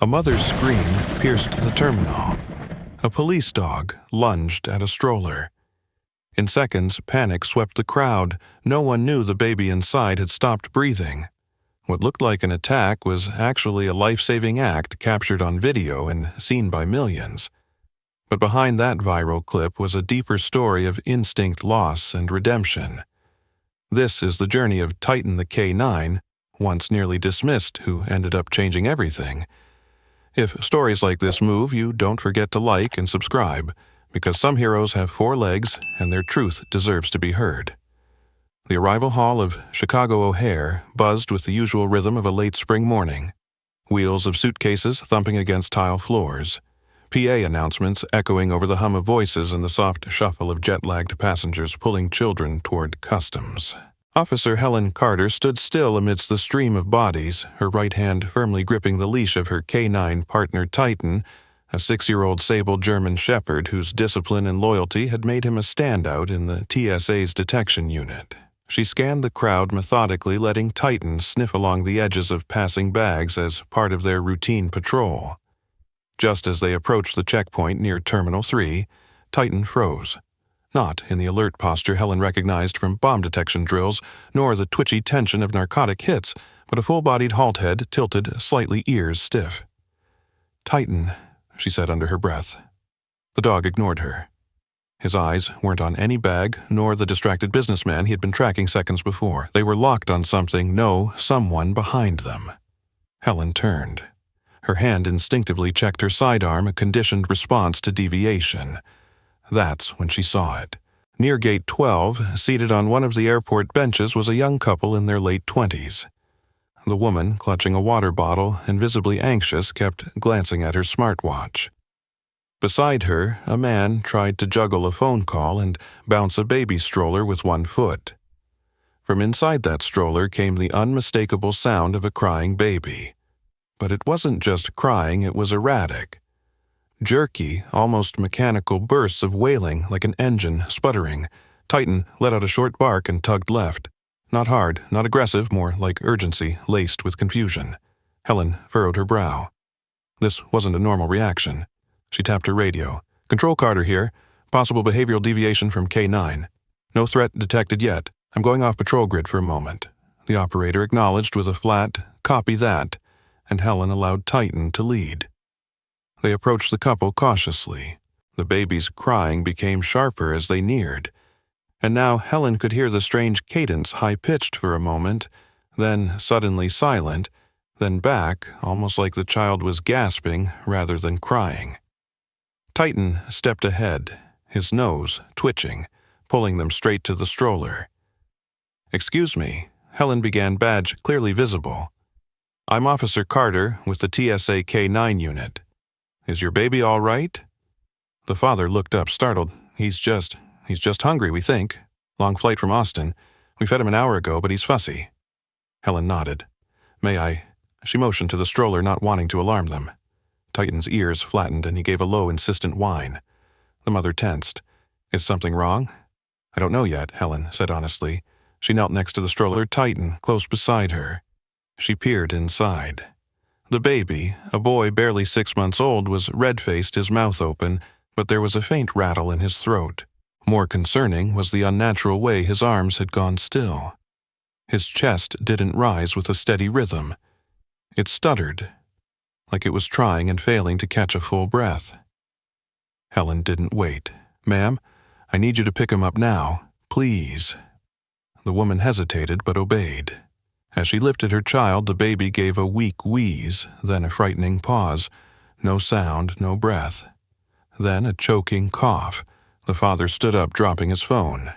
A mother's scream pierced the terminal. A police dog lunged at a stroller. In seconds, panic swept the crowd. No one knew the baby inside had stopped breathing. What looked like an attack was actually a life-saving act captured on video and seen by millions. But behind that viral clip was a deeper story of instinct loss and redemption. This is the journey of Titan the K9, once nearly dismissed, who ended up changing everything. If stories like this move you, don't forget to like and subscribe, because some heroes have 4 legs and their truth deserves to be heard. The arrival hall of Chicago O'Hare buzzed with the usual rhythm of a late spring morning. Wheels of suitcases thumping against tile floors. PA announcements echoing over the hum of voices and the soft shuffle of jet-lagged passengers pulling children toward customs. Officer Helen Carter stood still amidst the stream of bodies, her right hand firmly gripping the leash of her K9 partner Titan, a 6-year-old sable German shepherd whose discipline and loyalty had made him a standout in the TSA's detection unit. She scanned the crowd methodically, letting Titan sniff along the edges of passing bags as part of their routine patrol. Just as they approached the checkpoint near Terminal 3, Titan froze. Not in the alert posture Helen recognized from bomb detection drills, nor the twitchy tension of narcotic hits, but a full-bodied halt head tilted, slightly ears stiff. "Titan," she said under her breath. The dog ignored her. His eyes weren't on any bag, nor the distracted businessman he had been tracking seconds before. They were locked on something, someone behind them. Helen turned. Her hand instinctively checked her sidearm, a conditioned response to deviation. That's when she saw it. Near Gate 12, seated on one of the airport benches, was a young couple in their late 20s. The woman, clutching a water bottle and visibly anxious, kept glancing at her smartwatch. Beside her, a man tried to juggle a phone call and bounce a baby stroller with one foot. From inside that stroller came the unmistakable sound of a crying baby. But it wasn't just crying, it was erratic. Jerky, almost mechanical bursts of wailing like an engine sputtering. Titan let out a short bark and tugged left. Not hard, not aggressive, more like urgency, laced with confusion. Helen furrowed her brow. This wasn't a normal reaction. She tapped her radio. "Control Carter here. Possible behavioral deviation from K9. No threat detected yet. I'm going off patrol grid for a moment." The operator acknowledged with a flat, "Copy that," and Helen allowed Titan to lead. They approached the couple cautiously. The baby's crying became sharper as they neared. And now Helen could hear the strange cadence high-pitched for a moment, then suddenly silent, then back, almost like the child was gasping rather than crying. Titan stepped ahead, his nose twitching, pulling them straight to the stroller. "Excuse me," Helen began, badge clearly visible. "I'm Officer Carter with the TSA K9 unit. Is your baby all right?" The father looked up, startled. He's just hungry, we think. Long flight from Austin. We fed him an hour ago, but he's fussy." Helen nodded. "May I?" She motioned to the stroller, not wanting to alarm them. Titan's ears flattened and he gave a low, insistent whine. The mother tensed. "Is something wrong?" "I don't know yet," Helen said honestly. She knelt next to the stroller, Titan close beside her. She peered inside. The baby, a boy barely 6 months old, was red-faced, his mouth open, but there was a faint rattle in his throat. More concerning was the unnatural way his arms had gone still. His chest didn't rise with a steady rhythm. It stuttered, like it was trying and failing to catch a full breath. Helen didn't wait. "Ma'am, I need you to pick him up now, please." The woman hesitated but obeyed. As she lifted her child, the baby gave a weak wheeze, then a frightening pause. No sound, no breath. Then a choking cough. The father stood up, dropping his phone.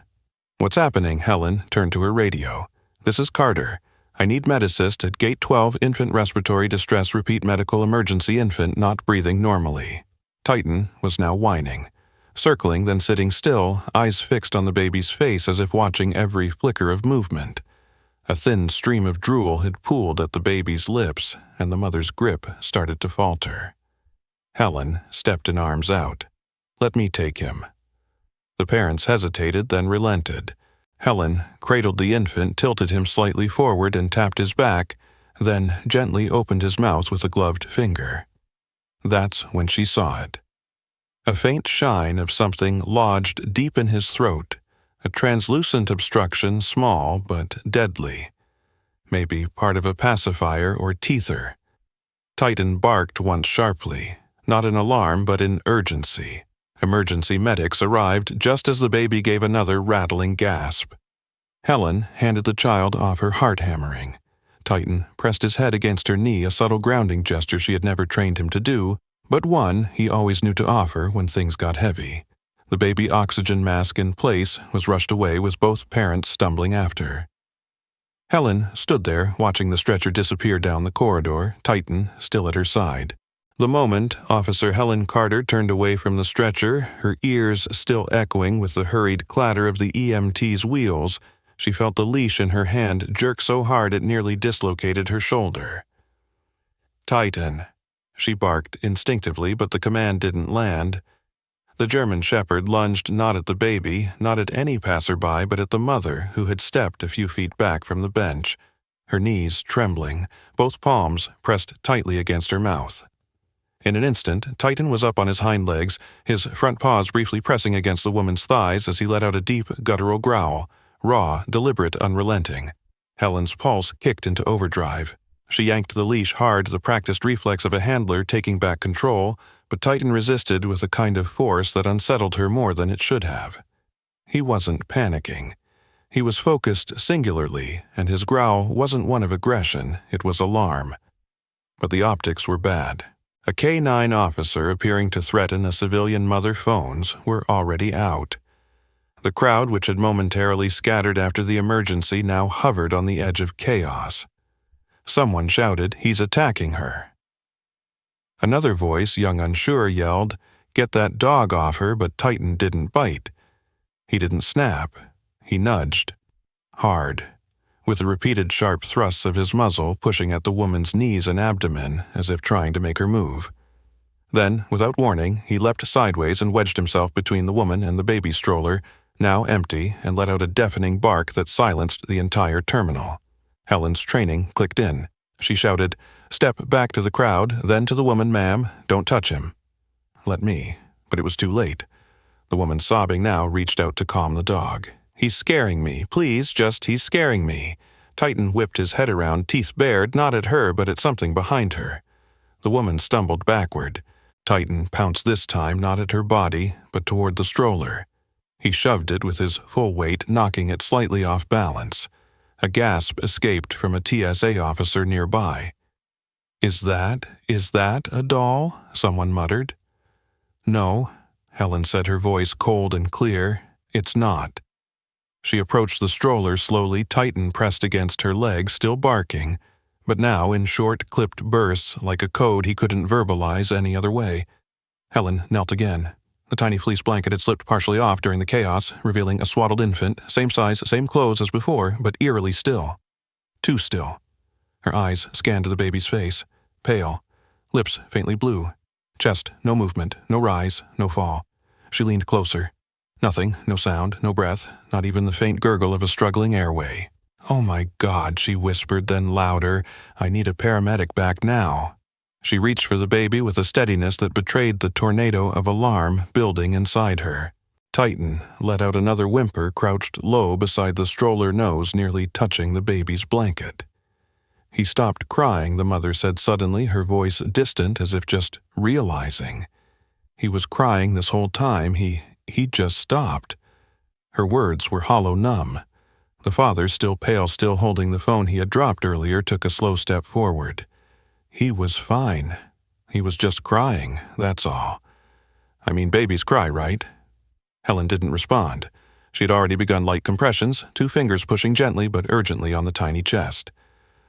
"What's happening?" Helen turned to her radio. "This is Carter. I need Med-Assist at Gate 12, infant respiratory distress, repeat medical emergency, infant not breathing normally." Titan was now whining, circling, then sitting still, eyes fixed on the baby's face as if watching every flicker of movement. A thin stream of drool had pooled at the baby's lips, and the mother's grip started to falter. Helen stepped an arms out. "Let me take him." The parents hesitated, then relented. Helen cradled the infant, tilted him slightly forward and tapped his back, then gently opened his mouth with a gloved finger. That's when she saw it. A faint shine of something lodged deep in his throat, a translucent obstruction small but deadly. Maybe part of a pacifier or teether. Titan barked once sharply, not in alarm but in urgency. Emergency medics arrived just as the baby gave another rattling gasp. Helen handed the child off her heart hammering. Titan pressed his head against her knee, a subtle grounding gesture she had never trained him to do, but one he always knew to offer when things got heavy. The baby oxygen mask in place was rushed away with both parents stumbling after. Helen stood there watching the stretcher disappear down the corridor, Titan still at her side. The moment Officer Helen Carter turned away from the stretcher, her ears still echoing with the hurried clatter of the EMT's wheels, she felt the leash in her hand jerk so hard it nearly dislocated her shoulder. "Titan," she barked instinctively, but the command didn't land. The German shepherd lunged not at the baby, not at any passerby, but at the mother, who had stepped a few feet back from the bench, her knees trembling, both palms pressed tightly against her mouth. In an instant, Titan was up on his hind legs, his front paws briefly pressing against the woman's thighs as he let out a deep, guttural growl, raw, deliberate, unrelenting. Helen's pulse kicked into overdrive. She yanked the leash hard, the practiced reflex of a handler taking back control, but Titan resisted with a kind of force that unsettled her more than it should have. He wasn't panicking. He was focused singularly, and his growl wasn't one of aggression, it was alarm. But the optics were bad. A K-9 officer appearing to threaten a civilian mother phones were already out. The crowd, which had momentarily scattered after the emergency, now hovered on the edge of chaos. Someone shouted, "He's attacking her." Another voice, young unsure, yelled, "Get that dog off her," but Titan didn't bite. He didn't snap. He nudged. Hard, with the repeated sharp thrusts of his muzzle pushing at the woman's knees and abdomen as if trying to make her move. Then, without warning, he leapt sideways and wedged himself between the woman and the baby stroller, now empty, and let out a deafening bark that silenced the entire terminal. Helen's training clicked in. She shouted, "Step back to the crowd, then to the woman, ma'am. Don't touch him." "Let me." But it was too late. The woman, sobbing now, reached out to calm the dog. "He's scaring me. Please, he's scaring me." Titan whipped his head around, teeth bared, not at her, but at something behind her. The woman stumbled backward. Titan pounced this time not at her body, but toward the stroller. He shoved it with his full weight, knocking it slightly off balance. A gasp escaped from a TSA officer nearby. Is that a doll?" someone muttered. "No," Helen said, her voice cold and clear. "It's not." She approached the stroller slowly, Titan pressed against her leg, still barking, but now in short, clipped bursts like a code he couldn't verbalize any other way. Helen knelt again. The tiny fleece blanket had slipped partially off during the chaos, revealing a swaddled infant, same size, same clothes as before, but eerily still. Too still. Her eyes scanned the baby's face, pale, lips faintly blue, chest no movement, no rise, no fall. She leaned closer. Nothing, no sound, no breath, not even the faint gurgle of a struggling airway. "Oh my God," she whispered, then louder, "I need a paramedic back now." She reached for the baby with a steadiness that betrayed the tornado of alarm building inside her. Titan let out another whimper, crouched low beside the stroller nose, nearly touching the baby's blanket. "He stopped crying," the mother said suddenly, her voice distant as if just realizing. "He was crying this whole time. He just stopped." Her words were hollow numb. The father, still pale, still holding the phone he had dropped earlier, took a slow step forward. "He was fine. He was just crying, that's all. I mean, babies cry, right?" Helen didn't respond. She had already begun light compressions, 2 fingers pushing gently but urgently on the tiny chest.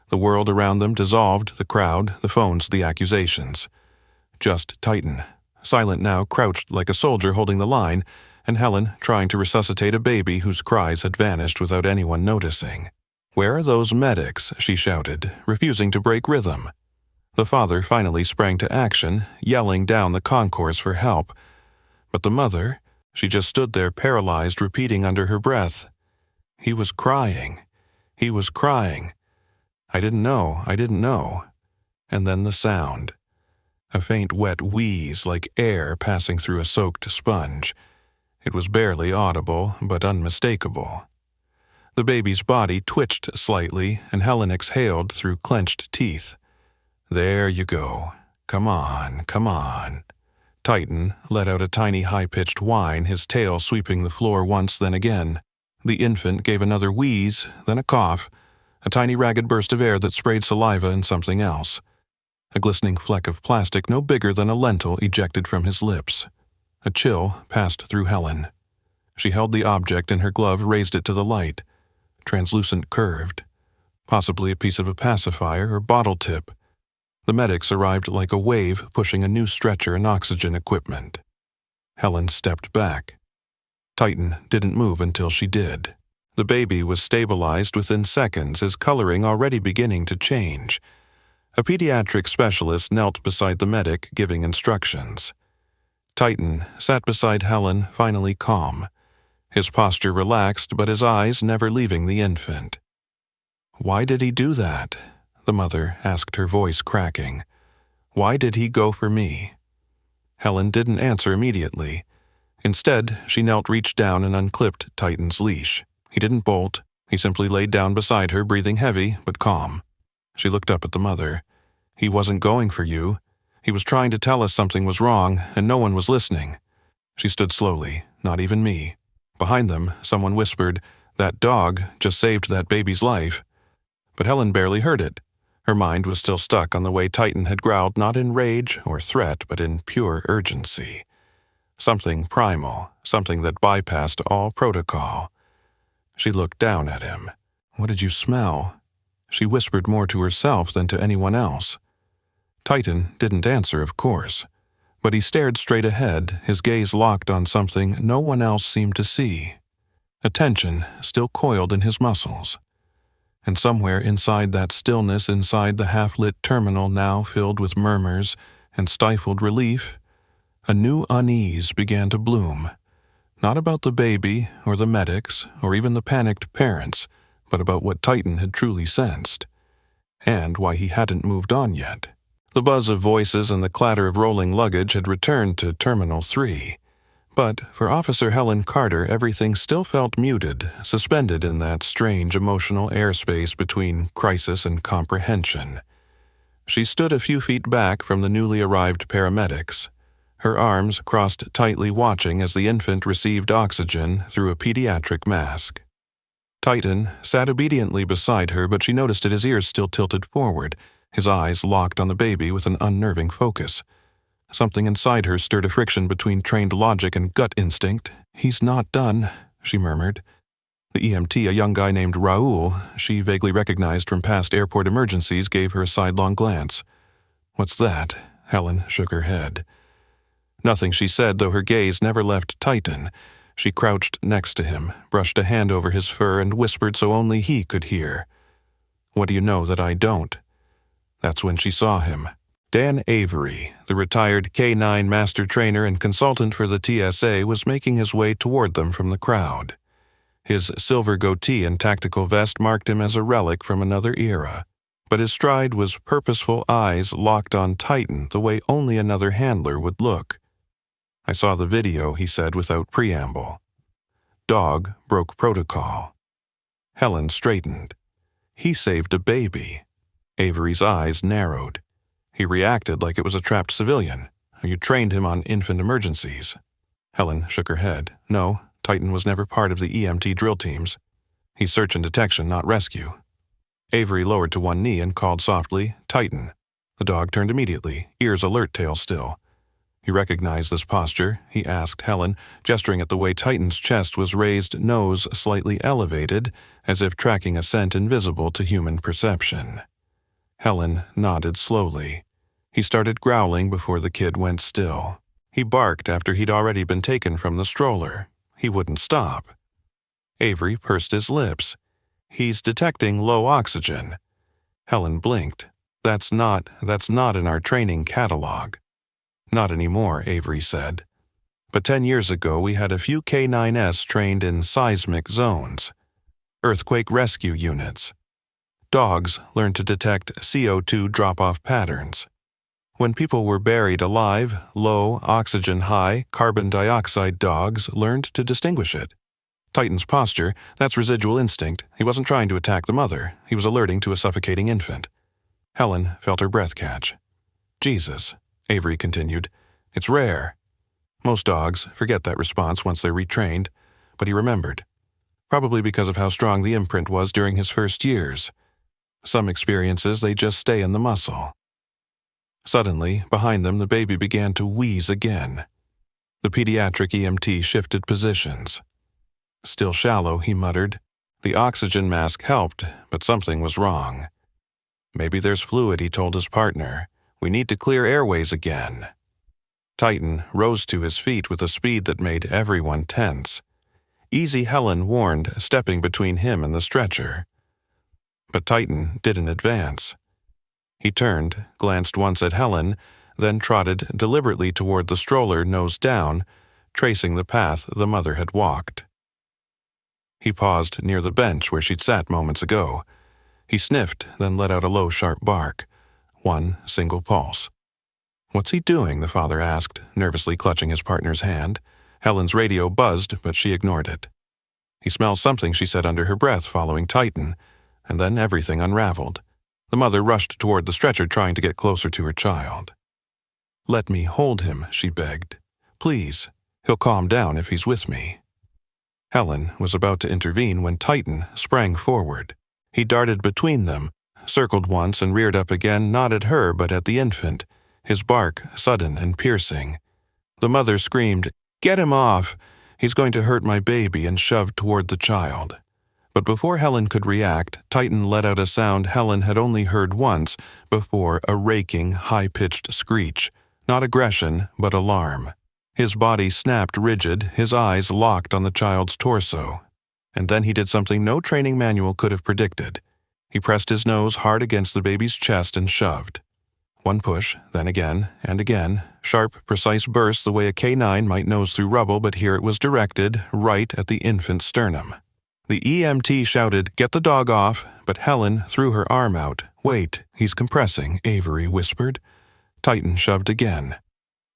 The world around them dissolved, the crowd, the phones, the accusations. Just Titan, silent now, crouched like a soldier holding the line, and Helen trying to resuscitate a baby whose cries had vanished without anyone noticing. "Where are those medics?" she shouted, refusing to break rhythm. The father finally sprang to action, yelling down the concourse for help. But the mother, she just stood there paralyzed, repeating under her breath, "He was crying. He was crying. I didn't know. And then the sound. a faint wet wheeze like air passing through a soaked sponge. It was barely audible, but unmistakable. The baby's body twitched slightly, and Helen exhaled through clenched teeth. "There you go. Come on, come on." Titan let out a tiny high-pitched whine, his tail sweeping the floor once, then again. The infant gave another wheeze, then a cough, a tiny ragged burst of air that sprayed saliva and something else. A glistening fleck of plastic no bigger than a lentil ejected from his lips. A chill passed through Helen. She held the object in her glove, raised it to the light. Translucent curved. Possibly a piece of a pacifier or bottle tip. The medics arrived like a wave, pushing a new stretcher and oxygen equipment. Helen stepped back. Titan didn't move until she did. The baby was stabilized within seconds, his coloring already beginning to change. A pediatric specialist knelt beside the medic, giving instructions. Titan sat beside Helen, finally calm. His posture relaxed, but his eyes never leaving the infant. "Why did he do that?" the mother asked, her voice cracking. "Why did he go for me?" Helen didn't answer immediately. Instead, she knelt, reached down, and unclipped Titan's leash. He didn't bolt. He simply laid down beside her, breathing heavy but calm. She looked up at the mother. "He wasn't going for you. He was trying to tell us something was wrong, and no one was listening." She stood slowly, not even me. Behind them, someone whispered, "That dog just saved that baby's life." But Helen barely heard it. Her mind was still stuck on the way Titan had growled, not in rage or threat, but in pure urgency. Something primal, something that bypassed all protocol. She looked down at him. "What did you smell?" She whispered more to herself than to anyone else. Titan didn't answer, of course, but he stared straight ahead, his gaze locked on something no one else seemed to see. Attention still coiled in his muscles. And somewhere inside that stillness, inside the half-lit terminal now filled with murmurs and stifled relief, a new unease began to bloom. Not about the baby or the medics or even the panicked parents, but about what Titan had truly sensed, and why he hadn't moved on yet. The buzz of voices and the clatter of rolling luggage had returned to Terminal 3. But for Officer Helen Carter, everything still felt muted, suspended in that strange emotional airspace between crisis and comprehension. She stood a few feet back from the newly arrived paramedics, her arms crossed tightly, watching as the infant received oxygen through a pediatric mask. Titan sat obediently beside her, but she noticed that his ears still tilted forward, his eyes locked on the baby with an unnerving focus. Something inside her stirred a friction between trained logic and gut instinct. "He's not done," she murmured. The EMT, a young guy named Raoul, she vaguely recognized from past airport emergencies, gave her a sidelong glance. "What's that?" Helen shook her head. Nothing she said, though her gaze never left Titan. She crouched next to him, brushed a hand over his fur, and whispered so only he could hear. "What do you know that I don't?" That's when she saw him. Dan Avery, the retired K-9 master trainer and consultant for the TSA, was making his way toward them from the crowd. His silver goatee and tactical vest marked him as a relic from another era, but his stride was purposeful, eyes locked on Titan the way only another handler would look. "I saw the video," he said without preamble. "Dog broke protocol." Helen straightened. "He saved a baby." Avery's eyes narrowed. He reacted like it was a trapped civilian. "You trained him on infant emergencies." Helen shook her head. "No, Titan was never part of the EMT drill teams. He's search and detection, not rescue." Avery lowered to one knee and called softly, "Titan." The dog turned immediately, ears alert, tail still. "You recognize this posture?" he asked Helen, gesturing at the way Titan's chest was raised, nose slightly elevated, as if tracking a scent invisible to human perception. Helen nodded slowly. He started growling before the kid went still. He barked after he'd already been taken from the stroller. He wouldn't stop. Avery pursed his lips. "He's detecting low oxygen." Helen blinked. That's not in our training catalog." "Not anymore," Avery said. "But 10 years ago we had a few K-9s trained in seismic zones, earthquake rescue units. Dogs learn to detect CO2 drop-off patterns. When people were buried alive, low, oxygen-high, carbon dioxide dogs learned to distinguish it. Titan's posture, that's residual instinct. He wasn't trying to attack the mother. He was alerting to a suffocating infant. Helen felt her breath catch. Jesus, Avery continued. It's rare. Most dogs forget that response once they're retrained, but he remembered. Probably because of how strong the imprint was during his first years. Some experiences, they just stay in the muscle. Suddenly, behind them, the baby began to wheeze again. The pediatric EMT shifted positions. Still shallow, he muttered. The oxygen mask helped, but something was wrong. Maybe there's fluid, he told his partner. We need to clear airways again. Titan rose to his feet with a speed that made everyone tense. Easy, Helen warned, stepping between him and the stretcher. But Titan didn't advance. He turned, glanced once at Helen, then trotted deliberately toward the stroller, nose down, tracing the path the mother had walked. He paused near the bench where she'd sat moments ago. He sniffed, then let out a low, sharp bark. One single pulse. What's he doing? The father asked, nervously clutching his partner's hand. Helen's radio buzzed, but she ignored it. He smells something, she said under her breath, following Titan, and then everything unraveled. The mother rushed toward the stretcher, trying to get closer to her child. Let me hold him, she begged. Please, he'll calm down if he's with me. Helen was about to intervene when Titan sprang forward. He darted between them, circled once and reared up again, not at her but at the infant, his bark sudden and piercing. The mother screamed, Get him off! He's going to hurt my baby, and shoved toward the child. But before Helen could react, Titan let out a sound Helen had only heard once before, a raking, high-pitched screech. Not aggression, but alarm. His body snapped rigid, his eyes locked on the child's torso. And then he did something no training manual could have predicted. He pressed his nose hard against the baby's chest and shoved. One push, then again, and again. Sharp, precise bursts the way a K9 might nose through rubble, but here it was directed, right at the infant's sternum. The EMT shouted, Get the dog off, but Helen threw her arm out. Wait, he's compressing, Avery whispered. Titan shoved again.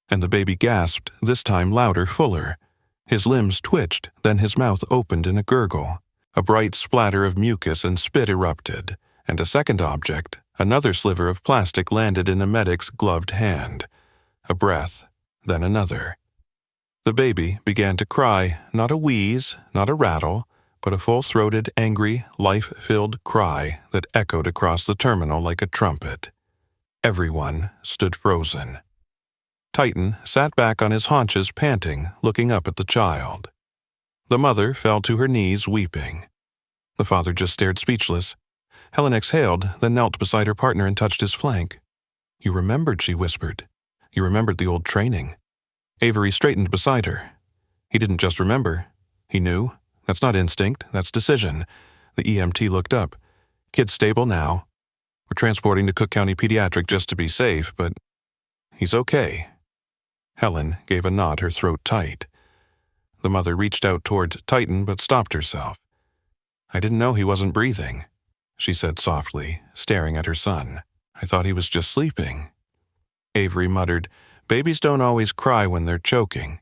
And the baby gasped, this time louder, fuller. His limbs twitched, then his mouth opened in a gurgle. A bright splatter of mucus and spit erupted, and a second object, another sliver of plastic, landed in a medic's gloved hand. A breath, then another. The baby began to cry, not a wheeze, not a rattle, but a full-throated, angry, life-filled cry that echoed across the terminal like a trumpet. Everyone stood frozen. Titan sat back on his haunches, panting, looking up at the child. The mother fell to her knees, weeping. The father just stared speechless. Helen exhaled, then knelt beside her partner and touched his flank. You remembered, she whispered. You remembered the old training. Avery straightened beside her. He didn't just remember. He knew. That's not instinct, that's decision. The EMT looked up. Kid's stable now. We're transporting to Cook County Pediatric just to be safe, but he's okay. Helen gave a nod, her throat tight. The mother reached out toward Titan but stopped herself. I didn't know he wasn't breathing, she said softly, staring at her son. I thought he was just sleeping. Avery muttered, Babies don't always cry when they're choking.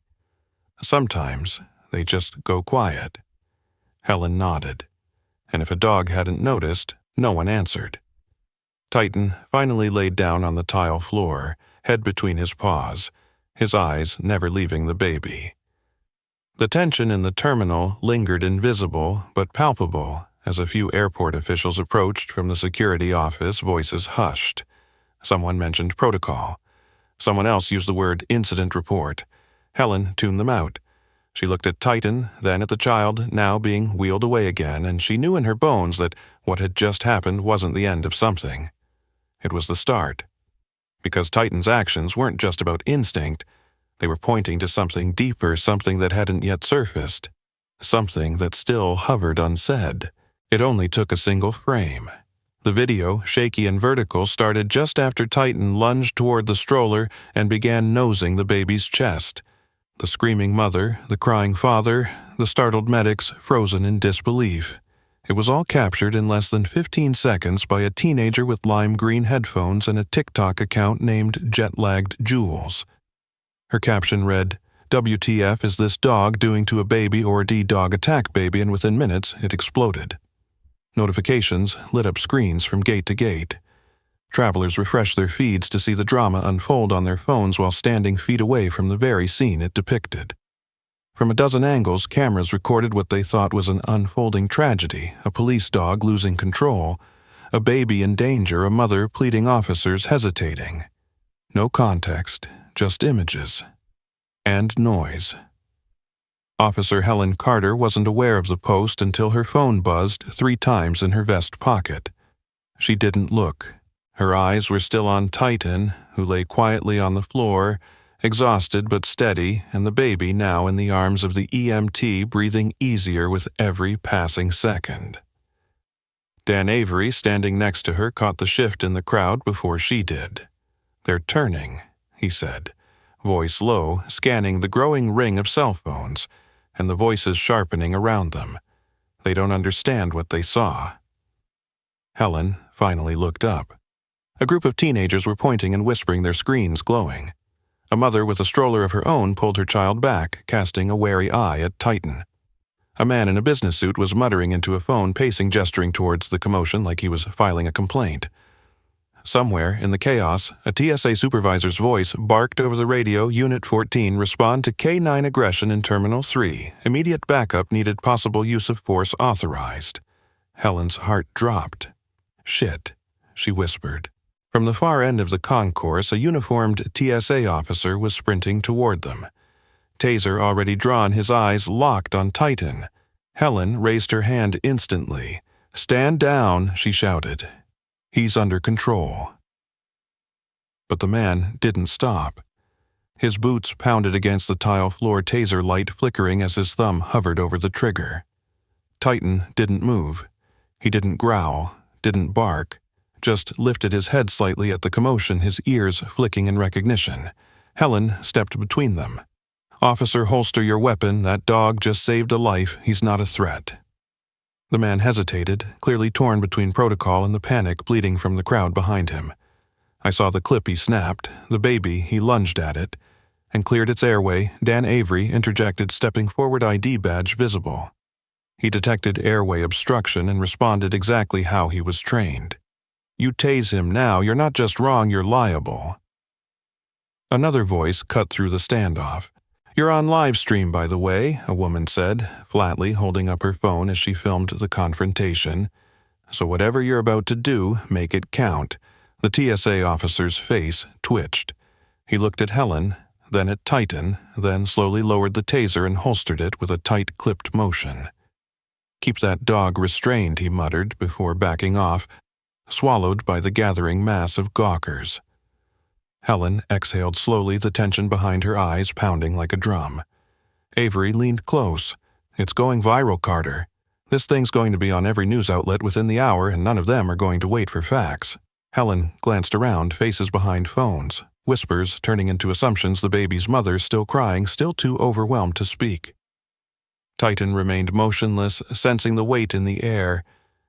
Sometimes they just go quiet. Helen nodded, and if a dog hadn't noticed, no one answered. Titan finally laid down on the tile floor, head between his paws, his eyes never leaving the baby. The tension in the terminal lingered, invisible but palpable, as a few airport officials approached from the security office, voices hushed. Someone mentioned protocol. Someone else used the word incident report. Helen tuned them out. She looked at Titan, then at the child, now being wheeled away again, and she knew in her bones that what had just happened wasn't the end of something. It was the start. Because Titan's actions weren't just about instinct, they were pointing to something deeper, something that hadn't yet surfaced, something that still hovered unsaid. It only took a single frame. The video, shaky and vertical, started just after Titan lunged toward the stroller and began nosing the baby's chest. The screaming mother, the crying father, the startled medics frozen in disbelief. It was all captured in less than 15 seconds by a teenager with lime green headphones and a TikTok account named Jet-Lagged Jules. Her caption read, "WTF is this dog doing to a baby, or did dog attack baby?" And within minutes, it exploded. Notifications lit up screens from gate to gate. Travelers refreshed their feeds to see the drama unfold on their phones while standing feet away from the very scene it depicted. From a dozen angles, cameras recorded what they thought was an unfolding tragedy: a police dog losing control, a baby in danger, a mother pleading, officers hesitating. No context, just images. And noise. Officer Helen Carter wasn't aware of the post until her phone buzzed 3 times in her vest pocket. She didn't look. Her eyes were still on Titan, who lay quietly on the floor, exhausted but steady, and the baby now in the arms of the EMT, breathing easier with every passing second. Dan Avery, standing next to her, caught the shift in the crowd before she did. "They're turning," he said, voice low, scanning the growing ring of cell phones, and the voices sharpening around them. They don't understand what they saw. Helen finally looked up. A group of teenagers were pointing and whispering, their screens glowing. A mother with a stroller of her own pulled her child back, casting a wary eye at Titan. A man in a business suit was muttering into a phone, pacing, gesturing towards the commotion like he was filing a complaint. Somewhere in the chaos, a TSA supervisor's voice barked over the radio, "Unit 14, respond to K9 aggression in Terminal 3. Immediate backup needed, possible use of force authorized." Helen's heart dropped. "Shit," she whispered. From the far end of the concourse, a uniformed TSA officer was sprinting toward them. Taser already drawn, his eyes locked on Titan. Helen raised her hand instantly. "Stand down," she shouted. "He's under control." But the man didn't stop. His boots pounded against the tile floor, taser light flickering as his thumb hovered over the trigger. Titan didn't move. He didn't growl, didn't bark, just lifted his head slightly at the commotion, his ears flicking in recognition. Helen stepped between them. "Officer, holster your weapon. That dog just saved a life. He's not a threat." The man hesitated, clearly torn between protocol and the panic bleeding from the crowd behind him. I saw the clip he snapped, the baby, he lunged at it, and cleared its airway. Dan Avery interjected, stepping forward, ID badge visible. He detected airway obstruction and responded exactly how he was trained. "You tase him now. You're not just wrong, you're liable." Another voice cut through the standoff. "You're on live stream, by the way," a woman said, flatly holding up her phone as she filmed the confrontation. "So whatever you're about to do, make it count." The TSA officer's face twitched. He looked at Helen, then at Titan, then slowly lowered the taser and holstered it with a tight-clipped motion. "Keep that dog restrained," he muttered before backing off, swallowed by the gathering mass of gawkers. Helen exhaled slowly, the tension behind her eyes pounding like a drum. Avery leaned close. "It's going viral, Carter. This thing's going to be on every news outlet within the hour, and none of them are going to wait for facts." Helen glanced around, faces behind phones, whispers turning into assumptions, the baby's mother still crying, still too overwhelmed to speak. Titan remained motionless, sensing the weight in the air,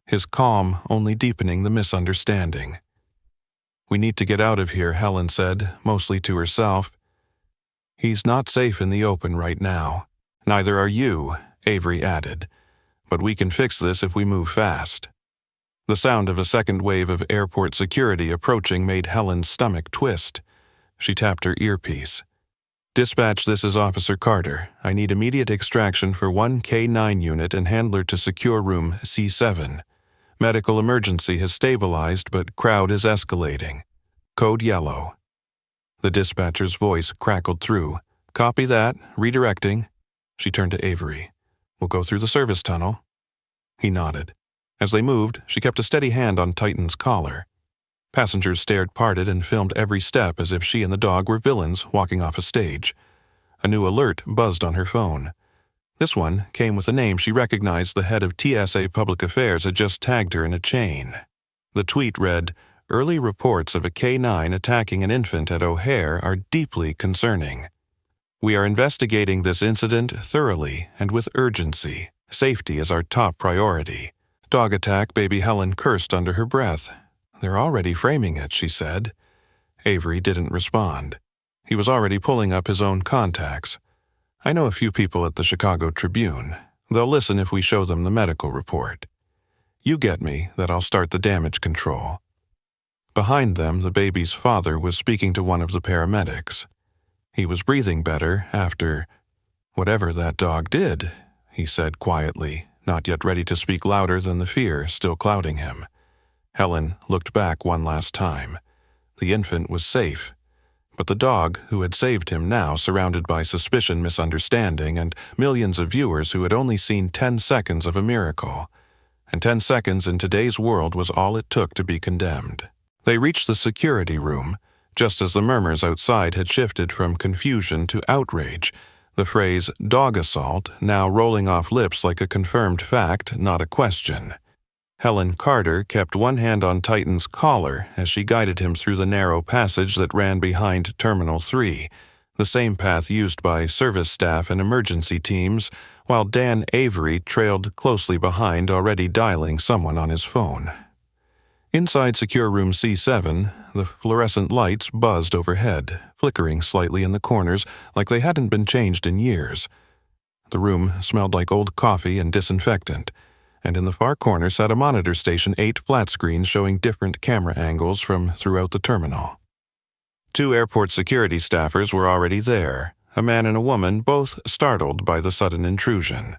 his calm only deepening the misunderstanding. "We need to get out of here," Helen said, mostly to herself. "He's not safe in the open right now. Neither are you," Avery added. "But we can fix this if we move fast." The sound of a second wave of airport security approaching made Helen's stomach twist. She tapped her earpiece. "Dispatch, this is Officer Carter. I need immediate extraction for 1 K9 unit and handler to secure room C7. Medical emergency has stabilized, but crowd is escalating. Code yellow." The dispatcher's voice crackled through. "Copy that. Redirecting." She turned to Avery. "We'll go through the service tunnel." He nodded. As they moved, she kept a steady hand on Titan's collar. Passengers stared, parted, and filmed every step as if she and the dog were villains walking off a stage. A new alert buzzed on her phone. This one came with a name she recognized. The head of TSA Public Affairs had just tagged her in a chain. The tweet read, "Early reports of a K9 attacking an infant at O'Hare are deeply concerning. We are investigating this incident thoroughly and with urgency. Safety is our top priority. Dog attack, baby Helen cursed under her breath. They're already framing it, she said. Avery didn't respond. He was already pulling up his own contacts. I know a few people at the Chicago Tribune. They'll listen if we show them the medical report. You get me that I'll start the damage control. Behind them, the baby's father was speaking to one of the paramedics. He was breathing better after whatever that dog did, he said quietly, not yet ready to speak louder than the fear still clouding him. Helen looked back one last time. The infant was safe, but the dog who had saved him now surrounded by suspicion, misunderstanding, and millions of viewers who had only seen 10 seconds of a miracle. And 10 seconds in today's world was all it took to be condemned. They reached the security room, just as the murmurs outside had shifted from confusion to outrage, the phrase dog assault now rolling off lips like a confirmed fact, not a question. Helen Carter kept one hand on Titan's collar as she guided him through the narrow passage that ran behind Terminal 3, the same path used by service staff and emergency teams, while Dan Avery trailed closely behind, already dialing someone on his phone. Inside Secure Room C7, the fluorescent lights buzzed overhead, flickering slightly in the corners like they hadn't been changed in years. The room smelled like old coffee and disinfectant, and in the far corner sat a monitor station, 8 flat screens showing different camera angles from throughout the terminal. 2 airport security staffers were already there, a man and a woman, both startled by the sudden intrusion.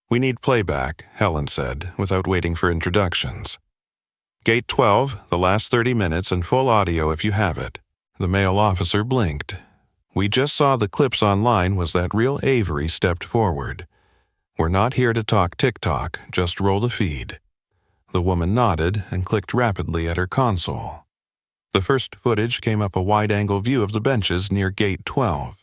"We need playback," Helen said, without waiting for introductions. "Gate 12, the last 30 minutes, and full audio if you have it." The male officer blinked. "We just saw the clips online. Was that real?" Avery stepped forward. "We're not here to talk TikTok, just roll the feed." The woman nodded and clicked rapidly at her console. The first footage came up a wide-angle view of the benches near Gate 12.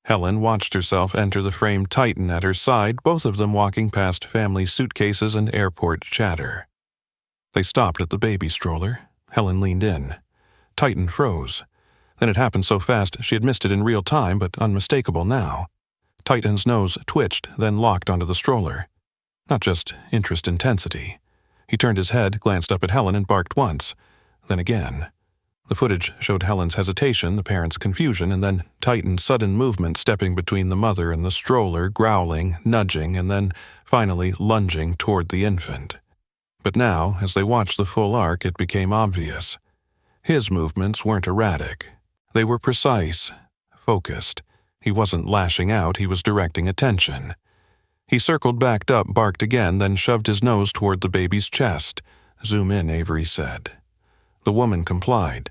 Helen watched herself enter the frame, Titan at her side, both of them walking past family suitcases and airport chatter. They stopped at the baby stroller. Helen leaned in. Titan froze. Then it happened so fast she had missed it in real time, but unmistakable now. Titan's nose twitched, then locked onto the stroller. Not just interest intensity. He turned his head, glanced up at Helen, and barked once. Then again. The footage showed Helen's hesitation, the parents' confusion, and then Titan's sudden movement, stepping between the mother and the stroller, growling, nudging, and then finally lunging toward the infant. But now, as they watched the full arc, it became obvious. His movements weren't erratic. They were precise, focused. He wasn't lashing out, he was directing attention. He circled, backed up, barked again, then shoved his nose toward the baby's chest. "Zoom in," Avery said. The woman complied.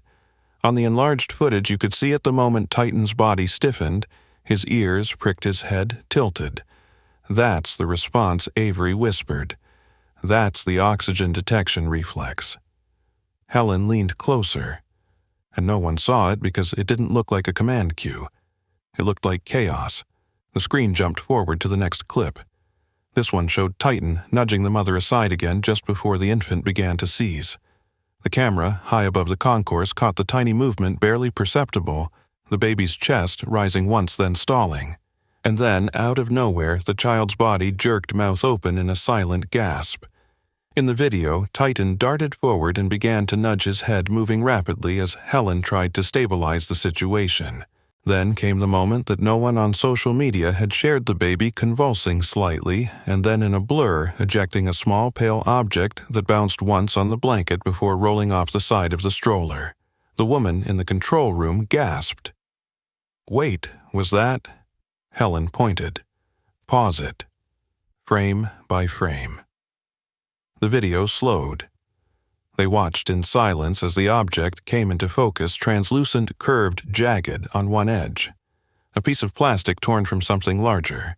On the enlarged footage, you could see at the moment Titan's body stiffened, his ears pricked, his head tilted. "That's the response," Avery whispered. "That's the oxygen detection reflex." Helen leaned closer, and no one saw it because it didn't look like a command cue. It looked like chaos. The screen jumped forward to the next clip. This one showed Titan nudging the mother aside again just before the infant began to seize. The camera, high above the concourse, caught the tiny movement barely perceptible, the baby's chest rising once, then stalling. And then, out of nowhere, the child's body jerked, mouth open in a silent gasp. In the video, Titan darted forward and began to nudge his head, moving rapidly as Helen tried to stabilize the situation. Then came the moment that no one on social media had shared, the baby convulsing slightly, and then in a blur ejecting a small pale object that bounced once on the blanket before rolling off the side of the stroller. The woman in the control room gasped. "Wait, was that?" Helen pointed. "Pause it." Frame by frame. The video slowed. They watched in silence as the object came into focus, translucent, curved, jagged on one edge. A piece of plastic torn from something larger.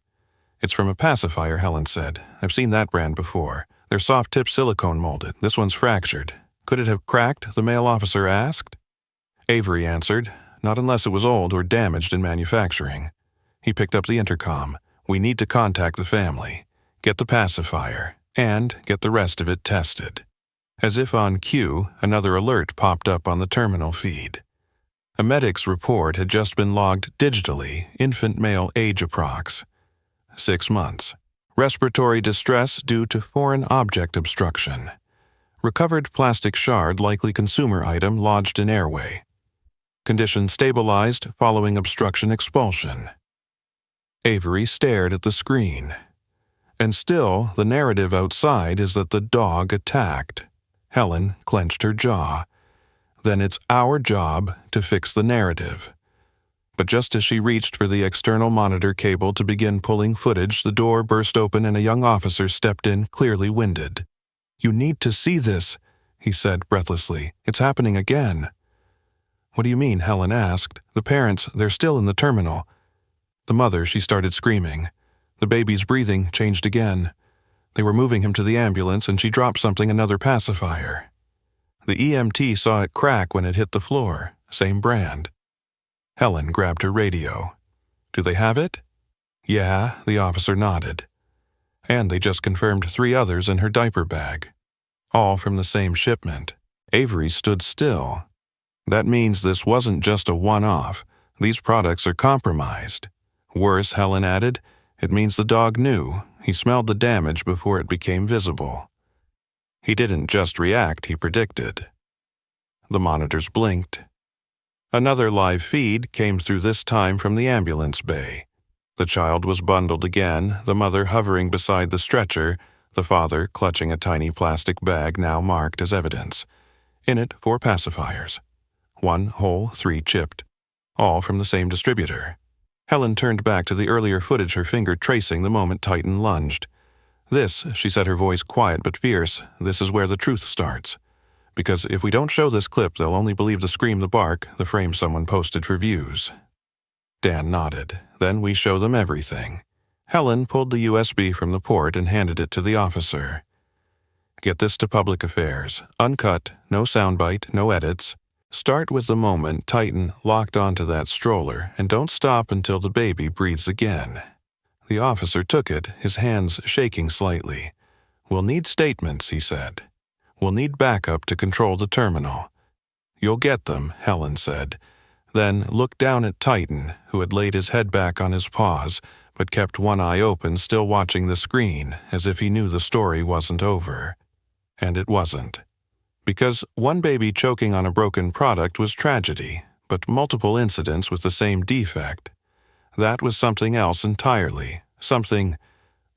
"It's from a pacifier," Helen said. "I've seen that brand before. They're soft-tip silicone molded. This one's fractured. Could it have cracked?" the male officer asked. Avery answered, "Not unless it was old or damaged in manufacturing." He picked up the intercom. "We need to contact the family, get the pacifier, and get the rest of it tested." As if on cue, another alert popped up on the terminal feed. A medic's report had just been logged digitally, infant male, age approx. 6 months. Respiratory distress due to foreign object obstruction. Recovered plastic shard, likely consumer item, lodged in airway. Condition stabilized following obstruction expulsion. Avery stared at the screen. And still, the narrative outside is that the dog attacked. Helen clenched her jaw. Then it's our job to fix the narrative. But just as she reached for the external monitor cable to begin pulling footage, the door burst open and a young officer stepped in, clearly winded. "You need to see this," he said breathlessly. "It's happening again." "What do you mean?" Helen asked. "The parents, they're still in the terminal." The mother, she started screaming. The baby's breathing changed again. They were moving him to the ambulance and she dropped something, another pacifier. The EMT saw it crack when it hit the floor, same brand. Helen grabbed her radio. "Do they have it?" "Yeah," the officer nodded. And they just confirmed 3 others in her diaper bag. All from the same shipment. Avery stood still. That means this wasn't just a one-off. These products are compromised. Worse, Helen added, it means the dog knew. He smelled the damage before it became visible. He didn't just react, he predicted. The monitors blinked. Another live feed came through, this time from the ambulance bay. The child was bundled again, the mother hovering beside the stretcher, the father clutching a tiny plastic bag now marked as evidence. In it, 4 pacifiers. 1 whole, 3 chipped. All from the same distributor. Helen turned back to the earlier footage, her finger tracing the moment Titan lunged. "This," she said, her voice quiet but fierce, "this is where the truth starts. Because if we don't show this clip, they'll only believe the scream, the bark, the frame someone posted for views." Dan nodded. "Then we show them everything." Helen pulled the USB from the port and handed it to the officer. "Get this to public affairs. Uncut, no soundbite, no edits. Start with the moment Titan locked onto that stroller, and don't stop until the baby breathes again." The officer took it, his hands shaking slightly. "We'll need statements," he said. "We'll need backup to control the terminal." "You'll get them," Helen said. Then looked down at Titan, who had laid his head back on his paws, but kept one eye open, still watching the screen, as if he knew the story wasn't over. And it wasn't. Because one baby choking on a broken product was tragedy, but multiple incidents with the same defect. That was something else entirely, something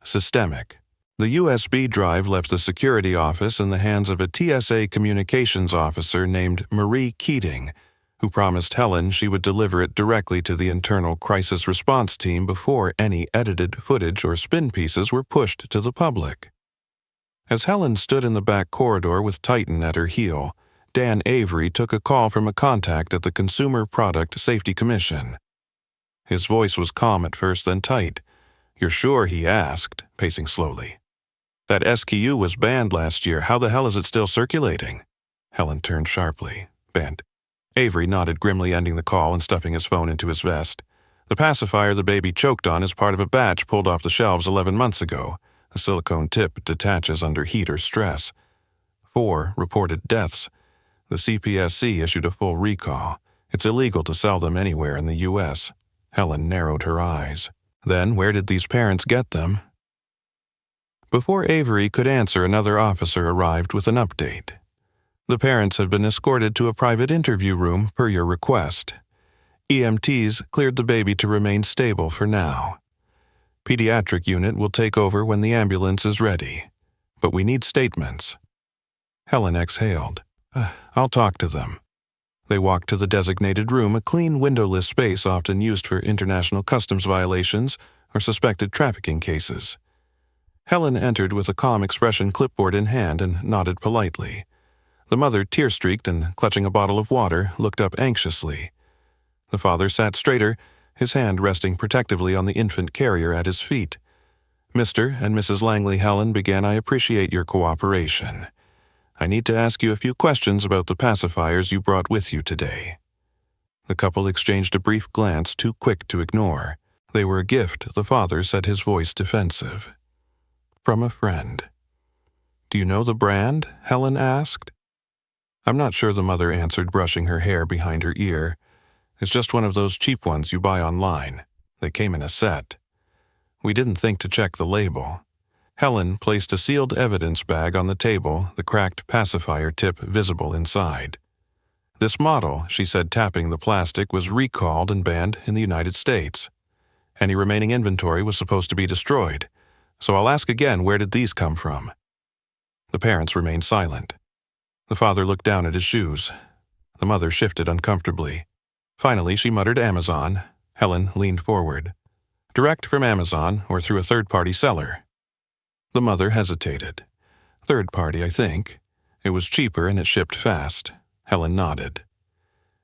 systemic. The USB drive left the security office in the hands of a TSA communications officer named Marie Keating, who promised Helen she would deliver it directly to the internal crisis response team before any edited footage or spin pieces were pushed to the public. As Helen stood in the back corridor with Titan at her heel, Dan Avery took a call from a contact at the Consumer Product Safety Commission. His voice was calm at first, then tight. "You're sure?" he asked, pacing slowly. "That SKU was banned last year. How the hell is it still circulating?" Helen turned sharply. "Banned." Avery nodded grimly, ending the call and stuffing his phone into his vest. "The pacifier the baby choked on is part of a batch pulled off the shelves 11 months ago. The silicone tip detaches under heat or stress. 4 reported deaths. The CPSC issued a full recall. It's illegal to sell them anywhere in the U.S. Helen narrowed her eyes. "Then where did these parents get them?" Before Avery could answer, another officer arrived with an update. "The parents have been escorted to a private interview room per your request. EMTs cleared the baby to remain stable for now. Pediatric unit will take over when the ambulance is ready. But we need statements." Helen exhaled. "I'll talk to them." They walked to the designated room, a clean, windowless space often used for international customs violations or suspected trafficking cases. Helen entered with a calm expression, clipboard in hand, and nodded politely. The mother, tear-streaked and clutching a bottle of water, looked up anxiously. The father sat straighter, his hand resting protectively on the infant carrier at his feet. "Mr. and Mrs. Langley," Helen began, "I appreciate your cooperation. I need to ask you a few questions about the pacifiers you brought with you today." The couple exchanged a brief glance, too quick to ignore. They were a gift, the father said, his voice defensive. "From a friend." "Do you know the brand?" Helen asked. "I'm not sure," the mother answered, brushing her hair behind her ear. "It's just one of those cheap ones you buy online. They came in a set. We didn't think to check the label. Helen placed a sealed evidence bag on the table, the cracked pacifier tip visible inside. This model, she said, tapping the plastic, was recalled and banned in the United States. Any remaining inventory was supposed to be destroyed. So I'll ask again, where did these come from? The parents remained silent. The father looked down at his shoes. The mother shifted uncomfortably. Finally, she muttered Amazon. Helen leaned forward. Direct from Amazon or through a third-party seller? The mother hesitated. Third party, I think. It was cheaper and it shipped fast. Helen nodded.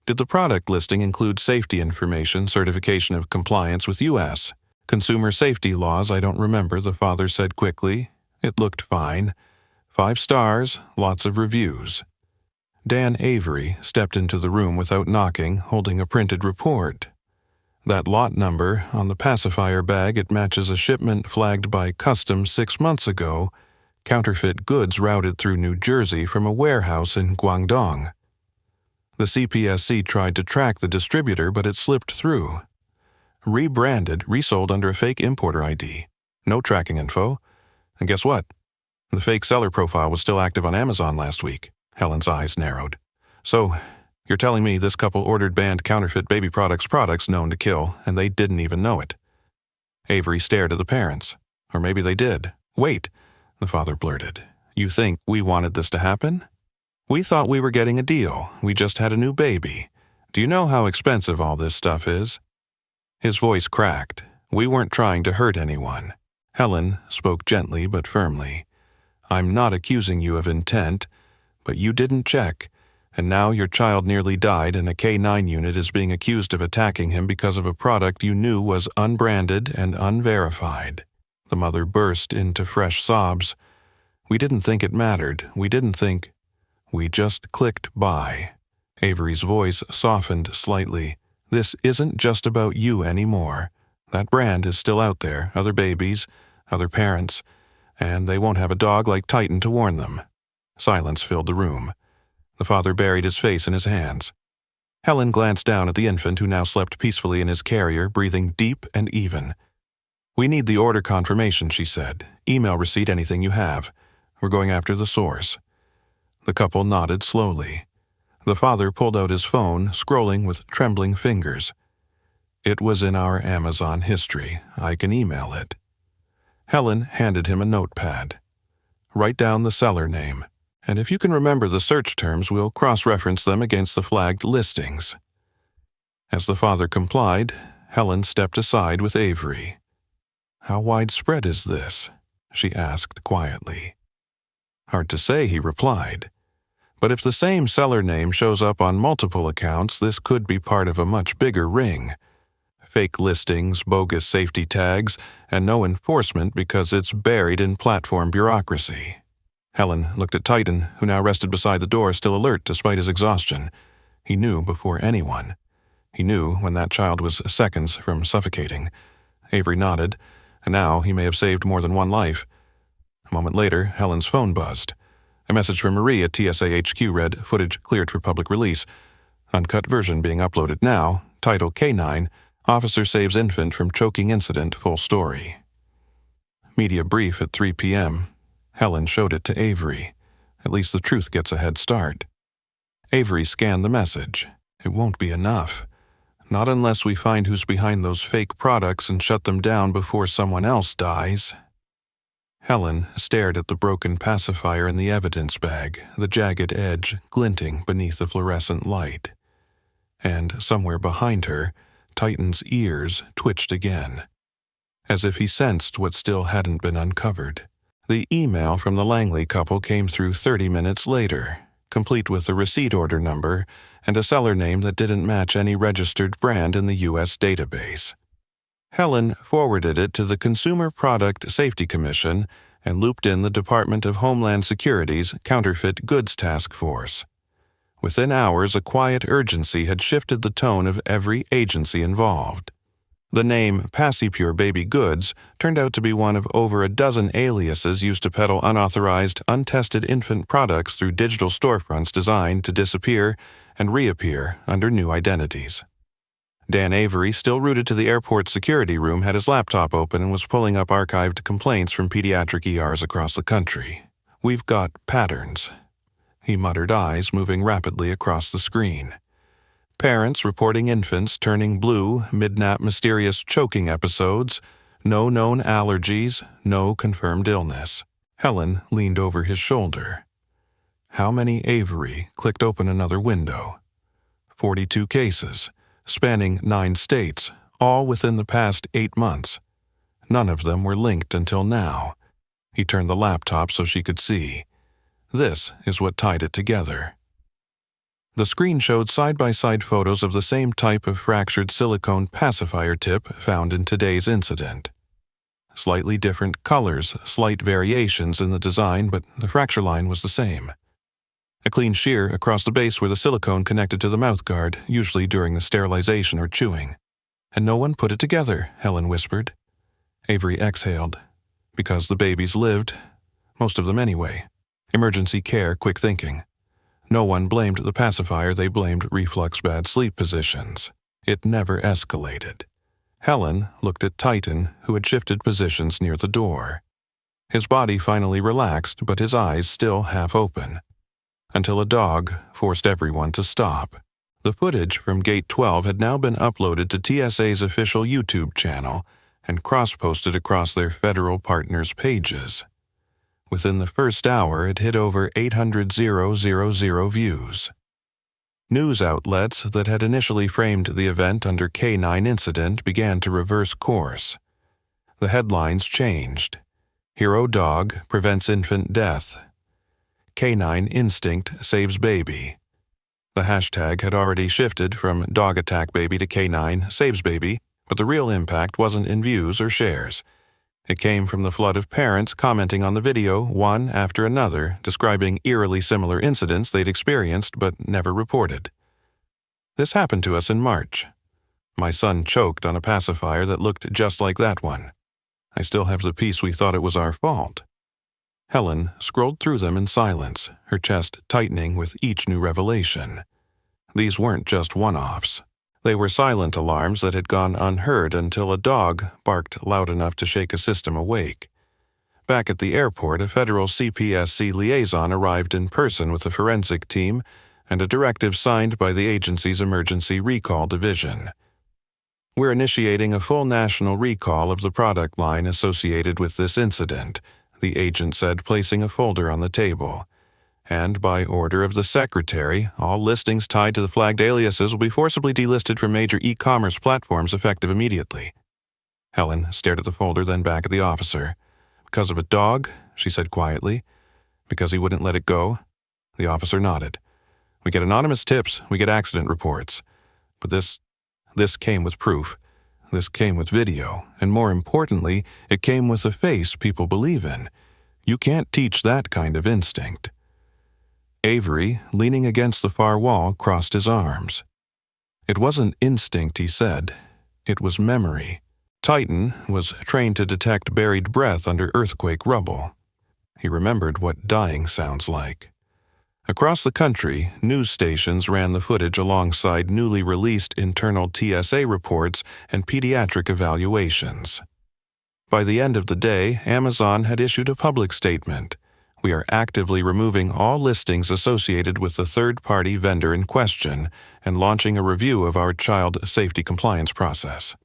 Did the product listing include safety information, certification of compliance with U.S. consumer safety laws? I don't remember, the father said quickly. It looked fine. 5 stars, lots of reviews. Dan Avery stepped into the room without knocking, holding a printed report. That lot number on the pacifier bag, it matches a shipment flagged by customs 6 months ago, counterfeit goods routed through New Jersey from a warehouse in Guangdong. The CPSC tried to track the distributor, but it slipped through. Rebranded, resold under a fake importer ID. No tracking info. And guess what? The fake seller profile was still active on Amazon last week. Helen's eyes narrowed. So, you're telling me this couple ordered banned counterfeit baby products known to kill, and they didn't even know it? Avery stared at the parents. Or maybe they did. Wait, the father blurted. You think we wanted this to happen? We thought we were getting a deal. We just had a new baby. Do you know how expensive all this stuff is? His voice cracked. We weren't trying to hurt anyone. Helen spoke gently but firmly. I'm not accusing you of intent, but you didn't check, and now your child nearly died and a K-9 unit is being accused of attacking him because of a product you knew was unbranded and unverified. The mother burst into fresh sobs. We didn't think it mattered. We just clicked by. Avery's voice softened slightly. This isn't just about you anymore. That brand is still out there, other babies, other parents, and they won't have a dog like Titan to warn them. Silence filled the room. The father buried his face in his hands. Helen glanced down at the infant who now slept peacefully in his carrier, breathing deep and even. We need the order confirmation, she said. Email receipt, anything you have. We're going after the source. The couple nodded slowly. The father pulled out his phone, scrolling with trembling fingers. It was in our Amazon history. I can email it. Helen handed him a notepad. Write down the seller name, and if you can remember the search terms, we'll cross-reference them against the flagged listings. As the father complied, Helen stepped aside with Avery. How widespread is this? She asked quietly. Hard to say, he replied. But if the same seller name shows up on multiple accounts, this could be part of a much bigger ring. Fake listings, bogus safety tags, and no enforcement because it's buried in platform bureaucracy. Helen looked at Titan, who now rested beside the door, still alert despite his exhaustion. He knew before anyone. He knew when that child was seconds from suffocating. Avery nodded, and now he may have saved more than one life. A moment later, Helen's phone buzzed. A message from Marie at TSA HQ read, footage cleared for public release. Uncut version being uploaded now, title K-9, Officer saves infant from choking incident, full story. Media brief at 3 p.m. Helen showed it to Avery. At least the truth gets a head start. Avery scanned the message. It won't be enough. Not unless we find who's behind those fake products and shut them down before someone else dies. Helen stared at the broken pacifier in the evidence bag, the jagged edge glinting beneath the fluorescent light. And somewhere behind her, Titan's ears twitched again, as if he sensed what still hadn't been uncovered. The email from the Langley couple came through 30 minutes later, complete with a receipt order number and a seller name that didn't match any registered brand in the U.S. database. Helen forwarded it to the Consumer Product Safety Commission and looped in the Department of Homeland Security's Counterfeit Goods Task Force. Within hours, a quiet urgency had shifted the tone of every agency involved. The name PaciPure Baby Goods turned out to be one of over a dozen aliases used to peddle unauthorized, untested infant products through digital storefronts designed to disappear and reappear under new identities. Dan Avery, still rooted to the airport security room, had his laptop open and was pulling up archived complaints from pediatric ERs across the country. "We've got patterns," he muttered, eyes moving rapidly across the screen. Parents reporting infants turning blue mid-nap, mysterious choking episodes, no known allergies, no confirmed illness. Helen leaned over his shoulder. How many? Avery clicked open another window. 42 cases, spanning 9 states, all within the past 8 months. None of them were linked until now. He turned the laptop so she could see. This is what tied it together. The screen showed side-by-side photos of the same type of fractured silicone pacifier tip found in today's incident. Slightly different colors, slight variations in the design, but the fracture line was the same. A clean shear across the base where the silicone connected to the mouthguard, usually during the sterilization or chewing. "And no one put it together," Helen whispered. Avery exhaled. "Because the babies lived. Most of them anyway. Emergency care, quick thinking. No one blamed the pacifier, they blamed reflux bad sleep positions. It never escalated." Helen looked at Titan, who had shifted positions near the door. His body finally relaxed, but his eyes still half open. Until a dog forced everyone to stop. The footage from Gate 12 had now been uploaded to TSA's official YouTube channel and cross-posted across their federal partners' pages. Within the first hour, it hit over 800,000 views. News outlets that had initially framed the event under K9 incident began to reverse course. The headlines changed. "Hero Dog Prevents Infant Death." "K9 Instinct Saves Baby." The hashtag had already shifted from "Dog Attack Baby" to "K9 Saves Baby," but the real impact wasn't in views or shares. It came from the flood of parents commenting on the video, one after another, describing eerily similar incidents they'd experienced but never reported. "This happened to us in March. My son choked on a pacifier that looked just like that one. I still have the piece we thought it was our fault." Helen scrolled through them in silence, her chest tightening with each new revelation. These weren't just one-offs. They were silent alarms that had gone unheard until a dog barked loud enough to shake a system awake. Back at the airport, a federal CPSC liaison arrived in person with a forensic team and a directive signed by the agency's Emergency Recall Division. "We're initiating a full national recall of the product line associated with this incident," the agent said, placing a folder on the table. "And by order of the Secretary, all listings tied to the flagged aliases will be forcibly delisted from major e-commerce platforms effective immediately." Helen stared at the folder, then back at the officer. "Because of a dog?" she said quietly. "Because he wouldn't let it go?" The officer nodded. "We get anonymous tips, we get accident reports. But this came with proof. This came with video, and more importantly, it came with a face people believe in. You can't teach that kind of instinct." Avery, leaning against the far wall, crossed his arms. "It wasn't instinct," he said. "It was memory. Titan was trained to detect buried breath under earthquake rubble." He remembered what dying sounds like. Across the country, news stations ran the footage alongside newly released internal TSA reports and pediatric evaluations. By the end of the day, Amazon had issued a public statement. "We are actively removing all listings associated with the third-party vendor in question and launching a review of our child safety compliance process.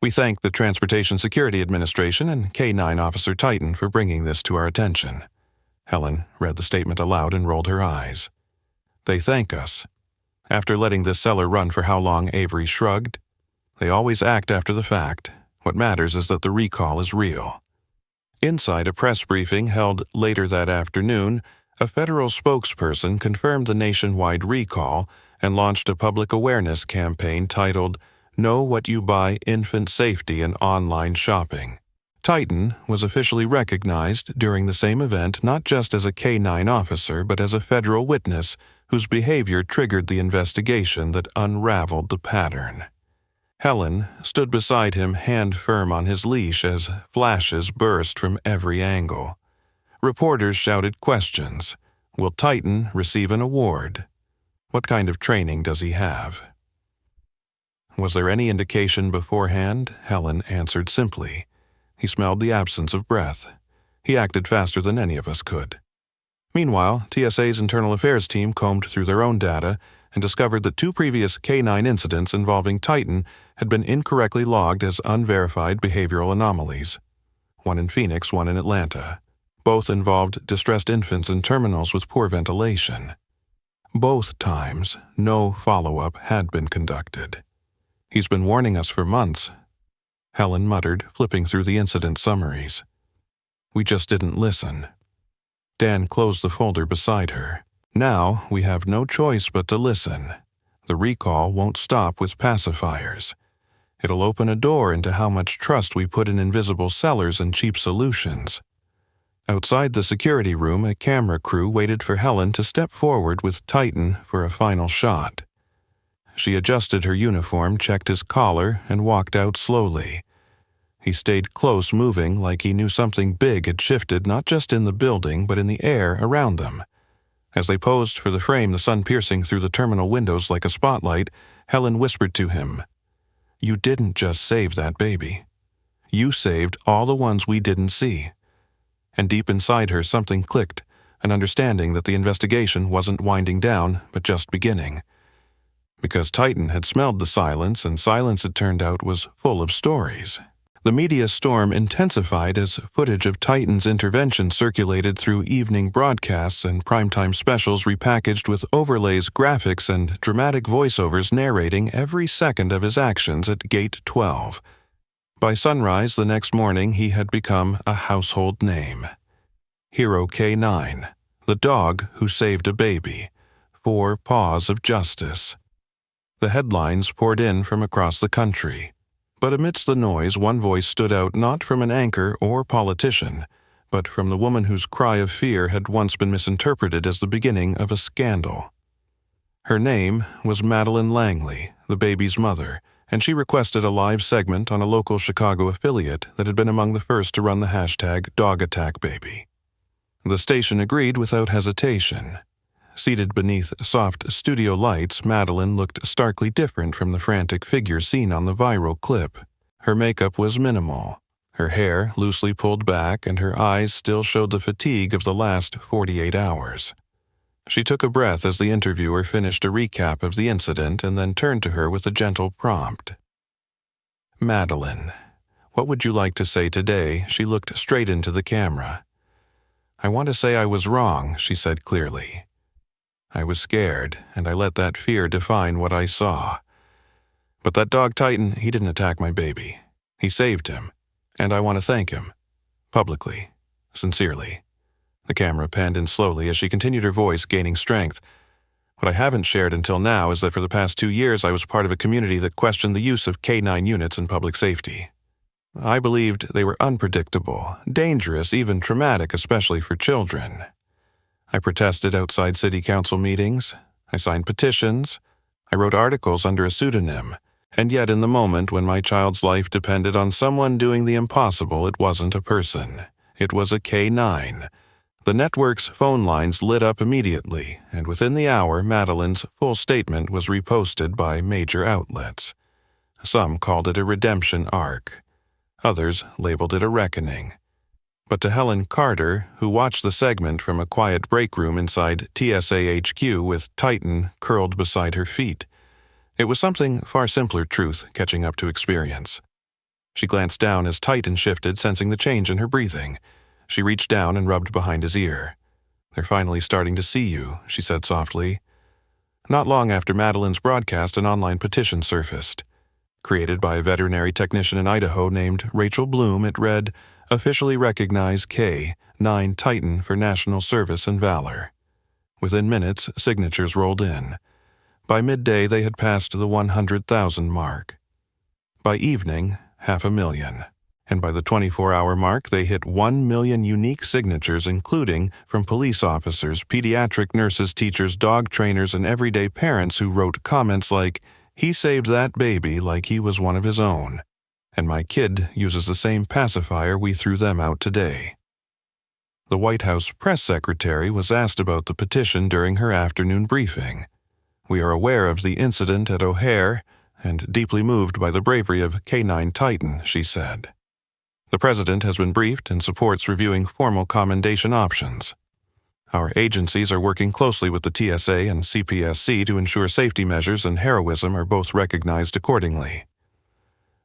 We thank the Transportation Security Administration and K9 Officer Titan for bringing this to our attention." Helen read the statement aloud and rolled her eyes. "They thank us." After letting this seller run for how long, Avery shrugged. "They always act after the fact. What matters is that the recall is real." Inside a press briefing held later that afternoon, a federal spokesperson confirmed the nationwide recall and launched a public awareness campaign titled "Know What You Buy: Infant Safety in Online Shopping." Titan was officially recognized during the same event not just as a K9 officer but as a federal witness whose behavior triggered the investigation that unraveled the pattern. Helen stood beside him, hand firm on his leash, as flashes burst from every angle. Reporters shouted questions. Will Titan receive an award? What kind of training does he have? Was there any indication beforehand? Helen answered simply. He smelled the absence of breath. He acted faster than any of us could. Meanwhile, TSA's internal affairs team combed through their own data and discovered that 2 previous K9 incidents involving Titan had been incorrectly logged as unverified behavioral anomalies. One in Phoenix, one in Atlanta. Both involved distressed infants in terminals with poor ventilation. Both times, no follow-up had been conducted. He's been warning us for months, Helen muttered, flipping through the incident summaries. We just didn't listen. Dan closed the folder beside her. Now we have no choice but to listen. The recall won't stop with pacifiers. It'll open a door into how much trust we put in invisible sellers and cheap solutions. Outside the security room, a camera crew waited for Helen to step forward with Titan for a final shot. She adjusted her uniform, checked his collar, and walked out slowly. He stayed close, moving like he knew something big had shifted not just in the building but in the air around them. As they posed for the frame, the sun piercing through the terminal windows like a spotlight, Helen whispered to him, "You didn't just save that baby. You saved all the ones we didn't see." And deep inside her something clicked, an understanding that the investigation wasn't winding down but just beginning. Because Titan had smelled the silence, and silence, it turned out, was full of stories. The media storm intensified as footage of Titan's intervention circulated through evening broadcasts and primetime specials repackaged with overlays, graphics, and dramatic voiceovers narrating every second of his actions at Gate 12. By sunrise the next morning, he had become a household name. Hero K9, the dog who saved a baby, 4 paws of justice. The headlines poured in from across the country. But amidst the noise, one voice stood out, not from an anchor or politician, but from the woman whose cry of fear had once been misinterpreted as the beginning of a scandal. Her name was Madeline Langley, the baby's mother, and she requested a live segment on a local Chicago affiliate that had been among the first to run the hashtag #DogAttackBaby. The station agreed without hesitation. Seated beneath soft studio lights, Madeline looked starkly different from the frantic figure seen on the viral clip. Her makeup was minimal, her hair loosely pulled back, and her eyes still showed the fatigue of the last 48 hours. She took a breath as the interviewer finished a recap of the incident and then turned to her with a gentle prompt. "Madeline, what would you like to say today?" She looked straight into the camera. "I want to say I was wrong," she said clearly. "I was scared, and I let that fear define what I saw. But that dog Titan, he didn't attack my baby. He saved him, and I want to thank him. Publicly. Sincerely." The camera panned in slowly as she continued, her voice gaining strength. "What I haven't shared until now is that for the past 2 years I was part of a community that questioned the use of K9 units in public safety. I believed they were unpredictable, dangerous, even traumatic, especially for children. I protested outside city council meetings. I signed petitions. I wrote articles under a pseudonym. And yet in the moment when my child's life depended on someone doing the impossible, it wasn't a person. It was a K9. The network's phone lines lit up immediately, and within the hour, Madeline's full statement was reposted by major outlets. Some called it a redemption arc. Others labeled it a reckoning. But to Helen Carter, who watched the segment from a quiet break room inside TSA HQ with Titan curled beside her feet, it was something far simpler truth catching up to experience. She glanced down as Titan shifted, sensing the change in her breathing. She reached down and rubbed behind his ear. "They're finally starting to see you," she said softly. Not long after Madeline's broadcast, an online petition surfaced. Created by a veterinary technician in Idaho named Rachel Bloom, it read, "Officially recognize K9 Titan for national service and valor." Within minutes, signatures rolled in. By midday, they had passed the 100,000 mark. By evening, 500,000. And by the 24-hour mark, they hit 1 million unique signatures, including from police officers, pediatric nurses, teachers, dog trainers, and everyday parents who wrote comments like, "He saved that baby like he was one of his own. And my kid uses the same pacifier we threw them out today." The White House press secretary was asked about the petition during her afternoon briefing. "We are aware of the incident at O'Hare. and deeply moved by the bravery of K9 Titan, she said. The President has been briefed and supports reviewing formal commendation options. Our agencies are working closely with the TSA and CPSC to ensure safety measures and heroism are both recognized accordingly.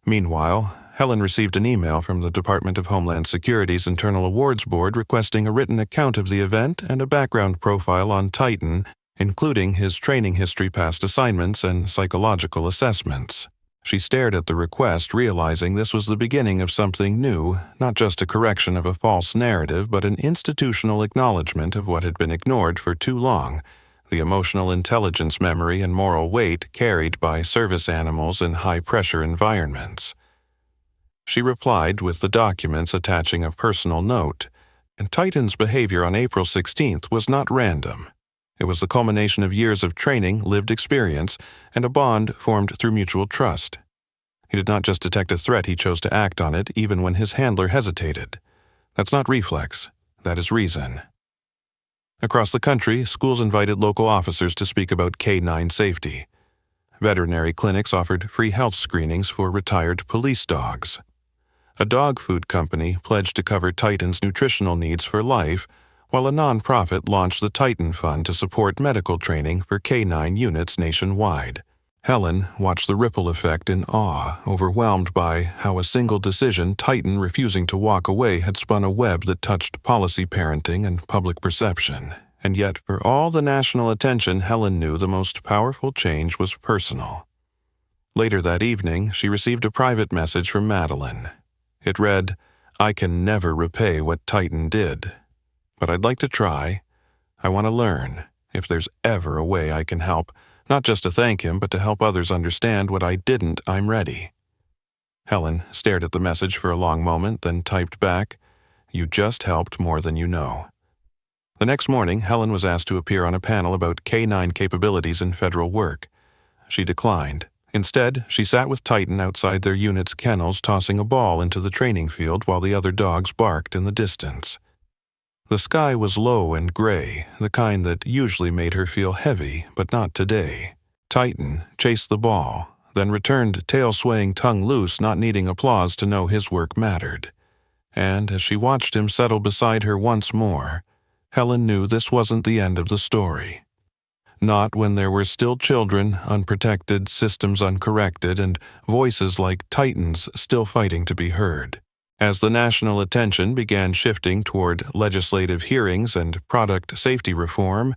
Meanwhile, Helen received an email from the Department of Homeland Security's Internal Awards Board requesting a written account of the event and a background profile on Titan, including his training history, past assignments, and psychological assessments. She stared at the request, realizing this was the beginning of something new, not just a correction of a false narrative, but an institutional acknowledgement of what had been ignored for too long, the emotional intelligence, memory, and moral weight carried by service animals in high-pressure environments. She replied with the documents attaching a personal note, and Titan's behavior on April 16th was not random. It was the culmination of years of training, lived experience, and a bond formed through mutual trust. He did not just detect a threat, he chose to act on it even when his handler hesitated. That's not reflex, that is reason. Across the country, schools invited local officers to speak about K9 safety. Veterinary clinics offered free health screenings for retired police dogs. A dog food company pledged to cover Titan's nutritional needs for life, while a nonprofit launched the Titan Fund to support medical training for K9 units nationwide. Helen watched the ripple effect in awe, overwhelmed by how a single decision, Titan refusing to walk away, had spun a web that touched policy, parenting, and public perception. And yet, for all the national attention, Helen knew the most powerful change was personal. Later that evening, she received a private message from Madeline. It read, "I can never repay what Titan did. But I'd like to try. I want to learn. If there's ever a way I can help, not just to thank him, but to help others understand what I didn't, I'm ready." Helen stared at the message for a long moment, then typed back, "You just helped more than you know." The next morning, Helen was asked to appear on a panel about K9 capabilities in federal work. She declined. Instead, she sat with Titan outside their unit's kennels, tossing a ball into the training field while the other dogs barked in the distance. The sky was low and gray, the kind that usually made her feel heavy, but not today. Titan chased the ball, then returned tail swaying, tongue loose, not needing applause to know his work mattered. And as she watched him settle beside her once more, Helen knew this wasn't the end of the story. Not when there were still children, unprotected, systems uncorrected, and voices like Titan's still fighting to be heard. As the national attention began shifting toward legislative hearings and product safety reform,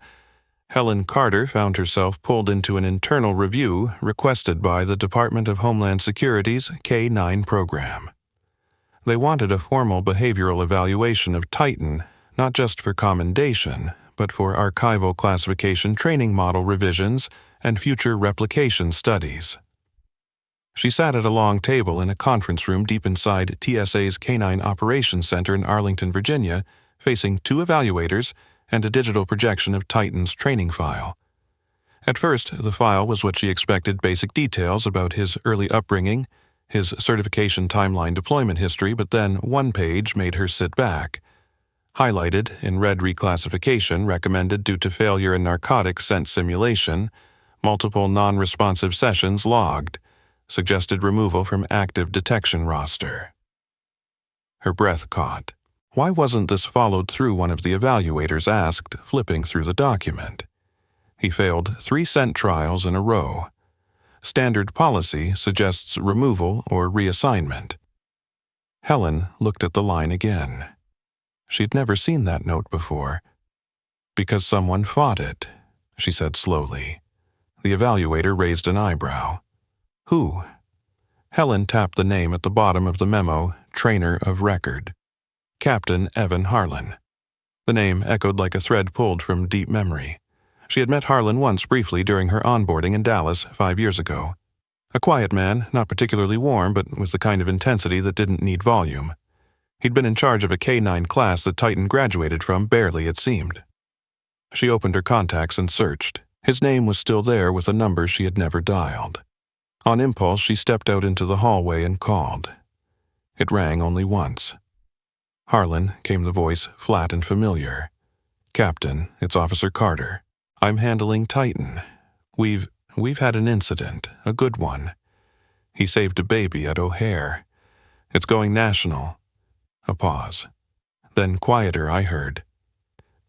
Helen Carter found herself pulled into an internal review requested by the Department of Homeland Security's K9 program. They wanted a formal behavioral evaluation of Titan, not just for commendation, but for archival classification training model revisions and future replication studies. She sat at a long table in a conference room deep inside TSA's K9 Operations Center in Arlington, Virginia, facing two evaluators and a digital projection of Titan's training file. At first, the file was what she expected: basic details about his early upbringing, his certification timeline, deployment history, but then one page made her sit back. Highlighted in red: reclassification recommended due to failure in narcotics scent simulation, multiple non-responsive sessions logged, suggested removal from active detection roster. Her breath caught. Why wasn't this followed through, one of the evaluators asked, flipping through the document. He failed 3 scent trials in a row. Standard policy suggests removal or reassignment. Helen looked at the line again. She'd never seen that note before. "Because someone fought it," she said slowly. The evaluator raised an eyebrow. "Who?" Helen tapped the name at the bottom of the memo, Trainer of Record. Captain Evan Harlan. The name echoed like a thread pulled from deep memory. She had met Harlan once briefly during her onboarding in Dallas 5 years ago. A quiet man, not particularly warm, but with the kind of intensity that didn't need volume. He'd been in charge of a K9 class that Titan graduated from, barely it seemed. She opened her contacts and searched. His name was still there with a number she had never dialed. On impulse, she stepped out into the hallway and called. It rang only once. "Harlan," came the voice, flat and familiar. "Captain, it's Officer Carter. I'm handling Titan. We've had an incident, a good one. He saved a baby at O'Hare. It's going national. A pause. Then quieter, I heard.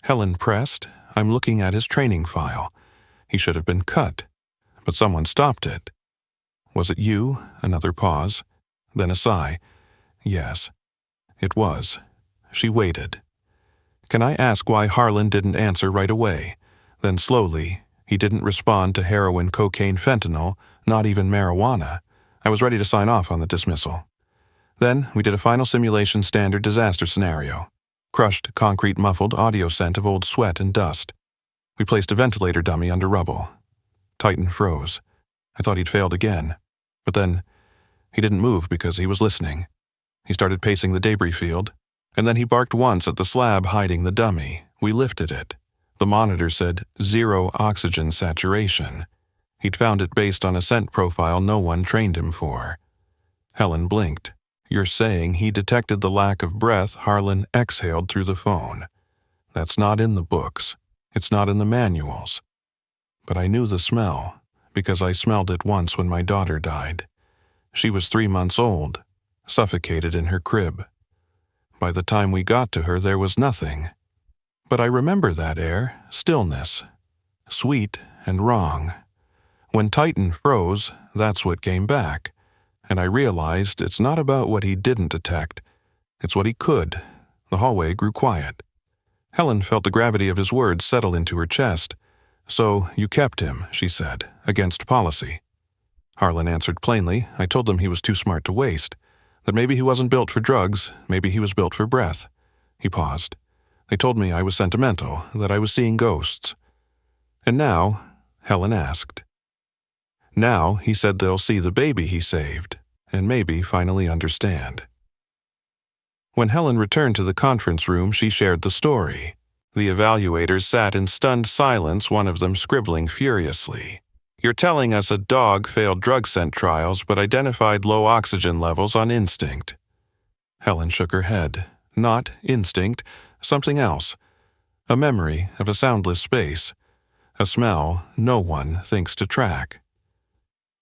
Helen pressed. I'm looking at his training file. He should have been cut, but someone stopped it. Was it you? Another pause. Then a sigh. Yes, it was. She waited. Can I ask why Harlan didn't answer right away? Then slowly, he didn't respond to heroin, cocaine, fentanyl, not even marijuana. I was ready to sign off on the dismissal. Then we did a final simulation standard disaster scenario. Crushed, concrete muffled audio scent of old sweat and dust. We placed a ventilator dummy under rubble. Titan froze. I thought he'd failed again. But then, he didn't move because he was listening. He started pacing the debris field, and then he barked once at the slab hiding the dummy. We lifted it. The monitor said 0 oxygen saturation. He'd found it based on a scent profile no one trained him for. Helen blinked. You're saying he detected the lack of breath Harlan exhaled through the phone. That's not in the books. It's not in the manuals. But I knew the smell, because I smelled it once when my daughter died. She was 3 months old, suffocated in her crib. By the time we got to her, there was nothing. But I remember that air, stillness, sweet and wrong. When Titan froze, that's what came back. And I realized it's not about what he didn't detect. It's what he could. The hallway grew quiet. Helen felt the gravity of his words settle into her chest. So you kept him, she said, against policy. Harlan answered plainly. I told them he was too smart to waste. That maybe he wasn't built for drugs, maybe he was built for breath. He paused. They told me I was sentimental, that I was seeing ghosts. And now, Helen asked. Now, he said they'll see the baby he saved, and maybe finally understand. When Helen returned to the conference room, she shared the story. The evaluators sat in stunned silence, one of them scribbling furiously. You're telling us a dog failed drug scent trials but identified low oxygen levels on instinct. Helen shook her head. Not instinct, something else. A memory of a soundless space. A smell no one thinks to track.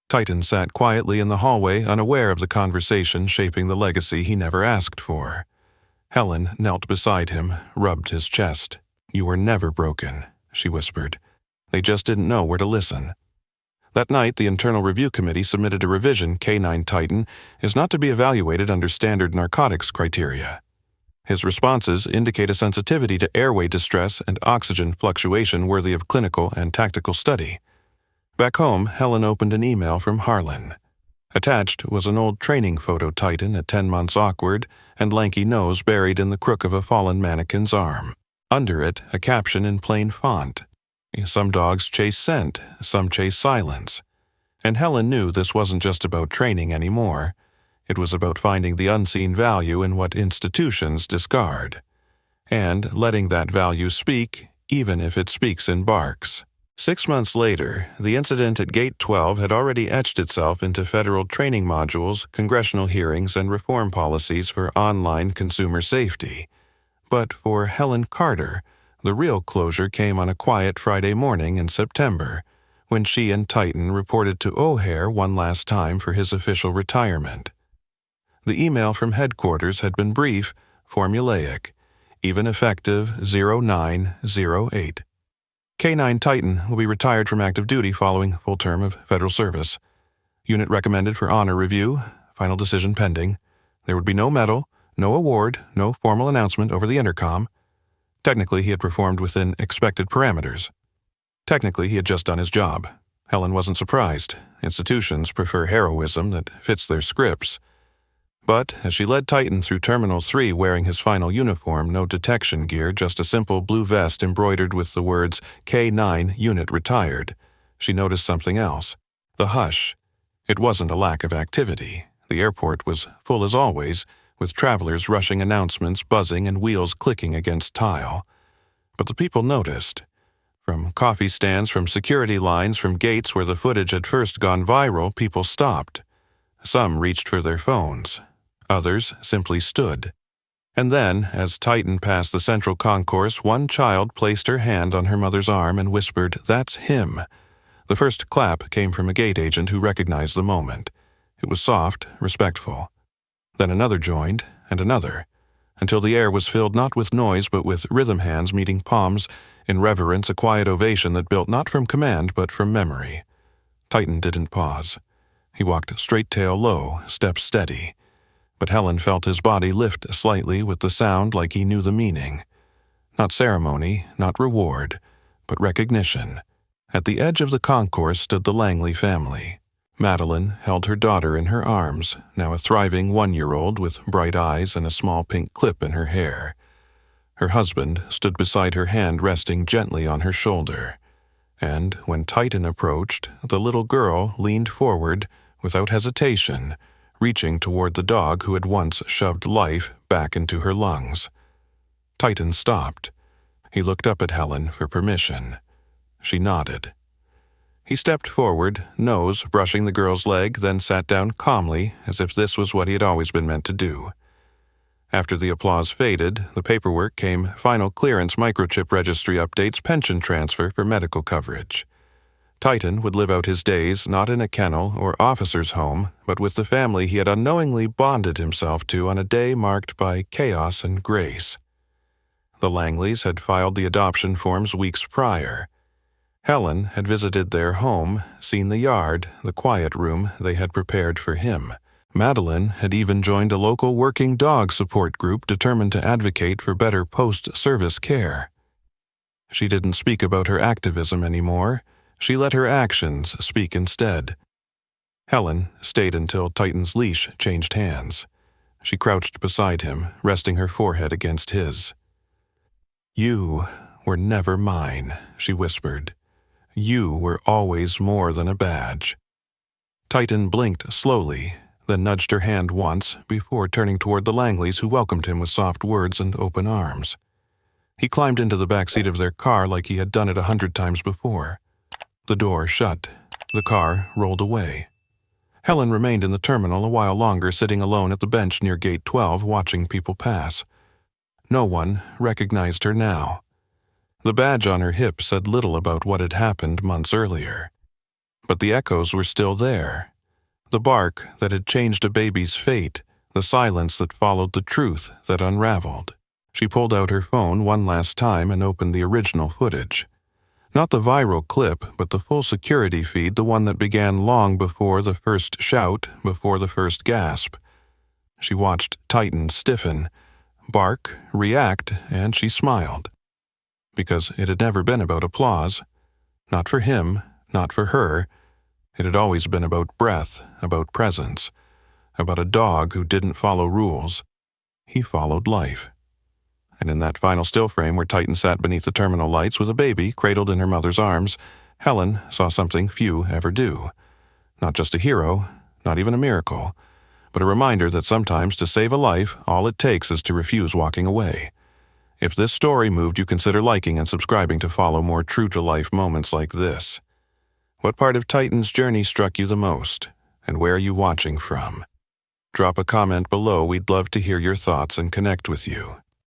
Titan sat quietly in the hallway, unaware of the conversation shaping the legacy he never asked for. Helen knelt beside him, rubbed his chest. You were never broken, she whispered. They just didn't know where to listen. That night, the Internal Review Committee submitted a revision. Canine Titan is not to be evaluated under standard narcotics criteria. His responses indicate a sensitivity to airway distress and oxygen fluctuation worthy of clinical and tactical study. Back home, Helen opened an email from Harlan. Attached was an old training photo Titan at 10 months awkward and lanky nose buried in the crook of a fallen mannequin's arm. Under it, a caption in plain font. Some dogs chase scent, some chase silence. And Helen knew this wasn't just about training anymore. It was about finding the unseen value in what institutions discard. And letting that value speak, even if it speaks in barks. 6 months later, the incident at Gate 12 had already etched itself into federal training modules, congressional hearings, and reform policies for online consumer safety. But for Helen Carter, the real closure came on a quiet Friday morning in September, when she and Titan reported to O'Hare one last time for his official retirement. The email from headquarters had been brief, formulaic, even effective 0908. Canine Titan will be retired from active duty following full term of federal service. Unit recommended for honor review, final decision pending. There would be no medal, no award, no formal announcement over the intercom. Technically, he had performed within expected parameters. Technically, he had just done his job. Helen wasn't surprised. Institutions prefer heroism that fits their scripts. But as she led Titan through Terminal 3 wearing his final uniform, no detection gear, just a simple blue vest embroidered with the words K9 Unit Retired, she noticed something else. The hush. It wasn't a lack of activity. The airport was full as always, with travelers rushing announcements buzzing and wheels clicking against tile. But the people noticed. From coffee stands, from security lines, from gates where the footage had first gone viral, people stopped. Some reached for their phones. Others simply stood. And then, as Titan passed the central concourse, one child placed her hand on her mother's arm and whispered, "That's him." The first clap came from a gate agent who recognized the moment. It was soft, respectful. Then another joined, and another, until the air was filled not with noise but with rhythm hands meeting palms, in reverence, a quiet ovation that built not from command but from memory. Titan didn't pause. He walked straight-tail low, steps steady. But Helen felt his body lift slightly with the sound like he knew the meaning. Not ceremony, not reward, but recognition. At the edge of the concourse stood the Langley family. Madeline held her daughter in her arms, now a thriving 1-year-old with bright eyes and a small pink clip in her hair. Her husband stood beside her, hand resting gently on her shoulder. And when Titan approached, the little girl leaned forward without hesitation, reaching toward the dog who had once shoved life back into her lungs. Titan stopped. He looked up at Helen for permission. She nodded. He stepped forward, nose brushing the girl's leg, then sat down calmly, as if this was what he had always been meant to do. After the applause faded, the paperwork came: final clearance, microchip registry updates, pension transfer for medical coverage. Titan would live out his days not in a kennel or officer's home, but with the family he had unknowingly bonded himself to on a day marked by chaos and grace. The Langleys had filed the adoption forms weeks prior. Helen had visited their home, seen the yard, the quiet room they had prepared for him. Madeline had even joined a local working dog support group determined to advocate for better post-service care. She didn't speak about her activism anymore. She let her actions speak instead. Helen stayed until Titan's leash changed hands. She crouched beside him, resting her forehead against his. "You were never mine," she whispered. "You were always more than a badge." Titan blinked slowly, then nudged her hand once before turning toward the Langleys, who welcomed him with soft words and open arms. He climbed into the back seat of their car like he had done it 100 times before. The door shut. The car rolled away. Helen remained in the terminal a while longer, sitting alone at the bench near Gate 12, watching people pass. No one recognized her now. The badge on her hip said little about what had happened months earlier. But the echoes were still there. The bark that had changed a baby's fate, the silence that followed the truth that unraveled. She pulled out her phone one last time and opened the original footage. Not the viral clip, but the full security feed, the one that began long before the first shout, before the first gasp. She watched Titan stiffen, bark, react, and she smiled. Because it had never been about applause. Not for him, not for her. It had always been about breath, about presence, about a dog who didn't follow rules. He followed life. And in that final still frame where Titan sat beneath the terminal lights with a baby cradled in her mother's arms, Helen saw something few ever do. Not just a hero, not even a miracle, but a reminder that sometimes to save a life, all it takes is to refuse walking away. If this story moved you, consider liking and subscribing to follow more true-to-life moments like this. What part of Titan's journey struck you the most, and where are you watching from? Drop a comment below. We'd love to hear your thoughts and connect with you.